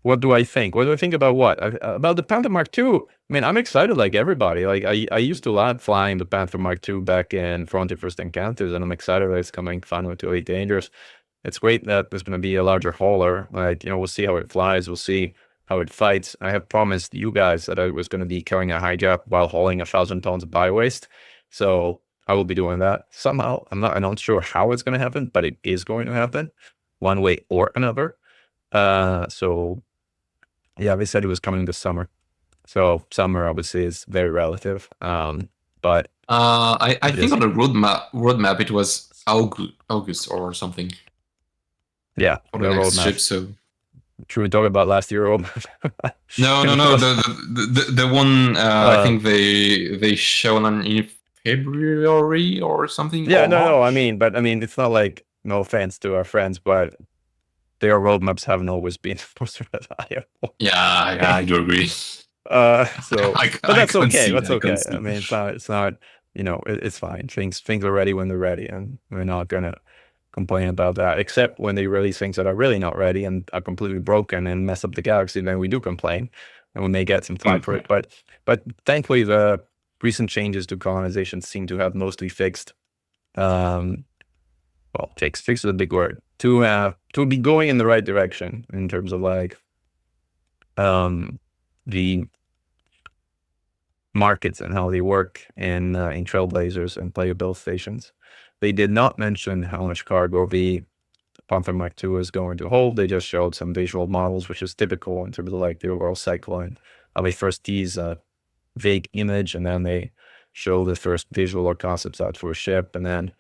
What do I think? What do I think about what? About the Panther Mk2? I mean, I'm excited like everybody. Like I used to love flying the Panther Mk2 back in Frontier First Encounters, and I'm excited that it's coming finally to Elite Dangerous. It's great that there's going to be a larger hauler. Like, we'll see how it flies. We'll see how it fights. I have promised you guys that I was going to be carrying a hijack while hauling 1,000 tons of bi-waste. So I will be doing that somehow. I'm not sure how it's going to happen, but it is going to happen one way or another. So Yeah, they said it was coming this summer. So summer, obviously, is very relative. But I think on the roadmap it was August or something. Yeah, for the next ship. So should we talk about last year roadmap? no. The one I think they shown on in February or something. Yeah, or no. March. I mean, it's not like, no offense to our friends, but their roadmaps haven't always been posted as high. Yeah, I do agree. But that's okay. See, That's okay. I mean, it's not. You know, it's fine. Things are ready when they're ready, and we're not gonna complain about that. Except when they release things that are really not ready and are completely broken and mess up the galaxy, then we do complain, and we may get some flack for it. But thankfully, the recent changes to colonization seem to have mostly fixed. Well, fix is a big word. To be going in the right direction in terms of like the markets and how they work in Trailblazers and player build stations. They did not mention how much cargo the Panther Mk2 is going to hold. They just showed some visual models, which is typical in terms of like the overall cycling. They first tease a vague image, and then they show the first visual or concepts out for a ship, and then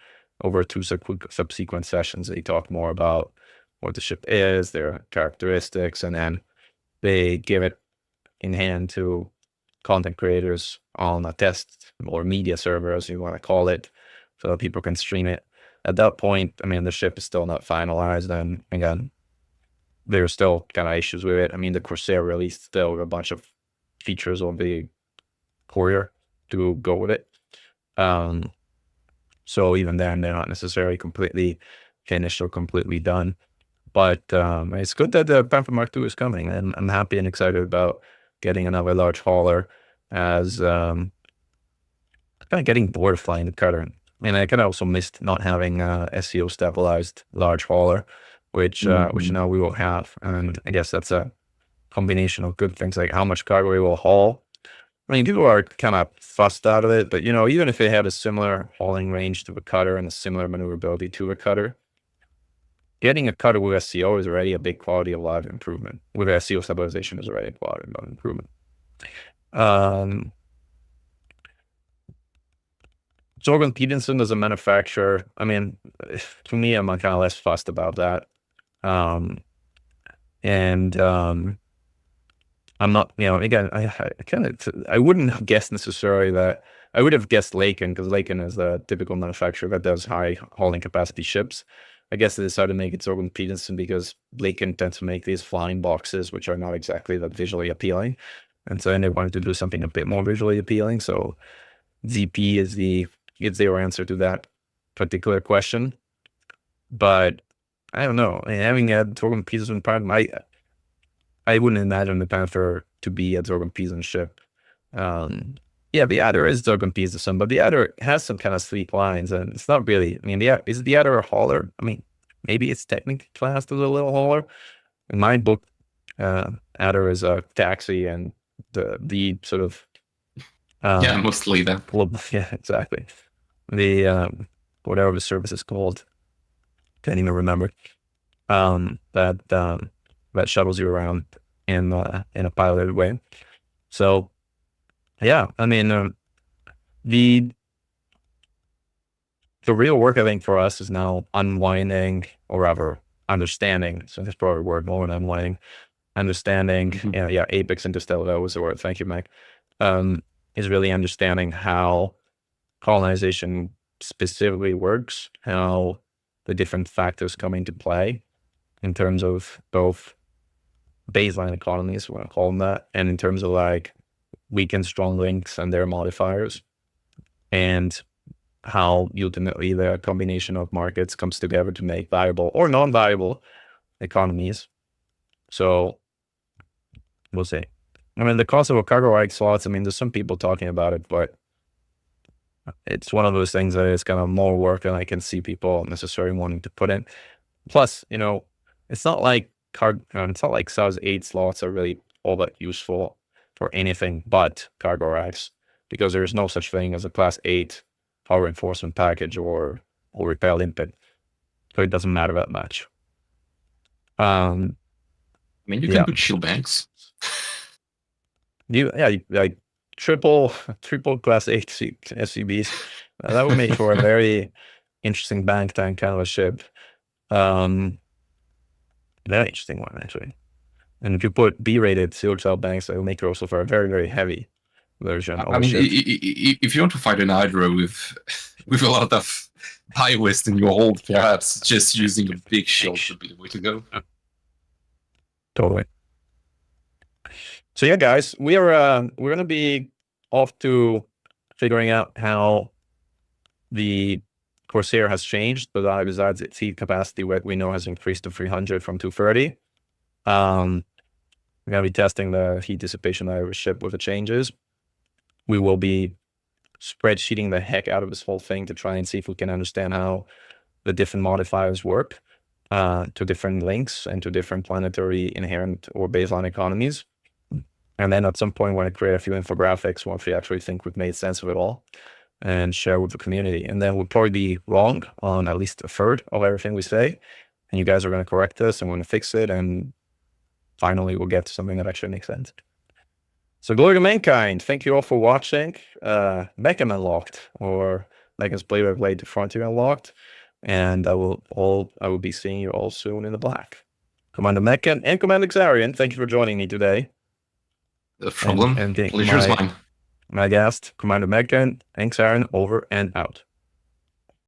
over two subsequent sessions, they talk more about what the ship is, their characteristics, and then they give it in hand to content creators on a test or media server, as you want to call it, so that people can stream it. At that point, I mean, the ship is still not finalized, and again, there's still kind of issues with it. I mean, the Corsair released still a bunch of features on the Courier to go with it. So even then, they're not necessarily completely finished or completely done. But it's good that the Panther Mk2 is coming, and I'm happy and excited about getting another large hauler, as kind of getting bored of flying the cutter. And I kind of also missed not having SEO stabilized large hauler, which now we will have. And I guess that's a combination of good things, like how much cargo we will haul. I mean, people are kind of fussed out of it, but, you know, even if it had a similar hauling range to a cutter and a similar maneuverability to a cutter, getting a cutter with SEO is already a big quality of life improvement. With SEO stabilization is already a quality of improvement. Jorgen Peterson as a manufacturer, I mean, to me, I'm kind of less fussed about that. I'm not, you know, again, I wouldn't have guessed necessarily that. I would have guessed Laken, because Laken is a typical manufacturer that does high hauling capacity ships. I guess they decided to make it Jorgen Peterson because Laken tends to make these flying boxes, which are not exactly that visually appealing. And so they wanted to do something a bit more visually appealing. So ZP is their answer to that particular question. But I don't know. I mean, having had Jorgen Peterson part, I wouldn't imagine the Panther to be a Jorgen Peterson ship. Yeah, the Adder is Jorgen Peterson, but the Adder has some kind of sleek lines, and it's not really. I mean, is the Adder a hauler? I mean, maybe it's technically classed as a little hauler. In my book, Adder is a taxi, and the sort of yeah, mostly that. Yeah, exactly. The whatever the service is called, can't even remember. That shuttles you around in a piloted way. So, yeah, I mean, the real work, I think, for us is now unwinding, or rather understanding. So that's probably a word more than unwinding. Understanding, yeah, Apex Interstellar was the word. Thank you, Mike. Is really understanding how colonization specifically works, how the different factors come into play in terms of both baseline economies, what I call them that, and in terms of like weak and strong links and their modifiers, and how ultimately the combination of markets comes together to make viable or non-viable economies. So we'll see. I mean, the cost of a cargo hike slots, I mean, there's some people talking about it, but it's one of those things that is kind of more work than I can see people necessarily wanting to put in. Plus, you know, it's not like SAS 8 slots are really all that useful for anything but cargo racks, because there's no such thing as a Class 8 power reinforcement package or repel input. So it doesn't matter that much. I mean, you can put shield banks. like triple class 8 SCBs. That would make for a very interesting bank tank kind of a ship. Very interesting one, actually. And if you put B-rated seal tail banks, that will make it also for a very, very heavy version of I mean, ship. if you want to fight an Hydra with a lot of high west in your hold, perhaps just using a big shield should be the way to go. Totally. So yeah, guys, we're gonna be off to figuring out how the Corsair has changed, but besides its seat capacity, what we know has increased to 300 from 230. We're gonna be testing the heat dissipation out of the ship with the changes. We will be spreadsheeting the heck out of this whole thing to try and see if we can understand how the different modifiers work to different links and to different planetary inherent or baseline economies. And then at some point, want to create a few infographics once we actually think we've made sense of it all and share with the community. And then we'll probably be wrong on at least a third of everything we say. And you guys are going to correct us and we're going to fix it. And finally, we'll get to something that actually makes sense. So glory to mankind. Thank you all for watching. Mechan Unlocked, or Mechan's Blade to Frontier Unlocked. And I will be seeing you all soon in the black. Commander Mechan and Commander Xarian, thank you for joining me today. No problem. And Pleasure's mine. My guest, Commander Mechan and Xarian, over and out.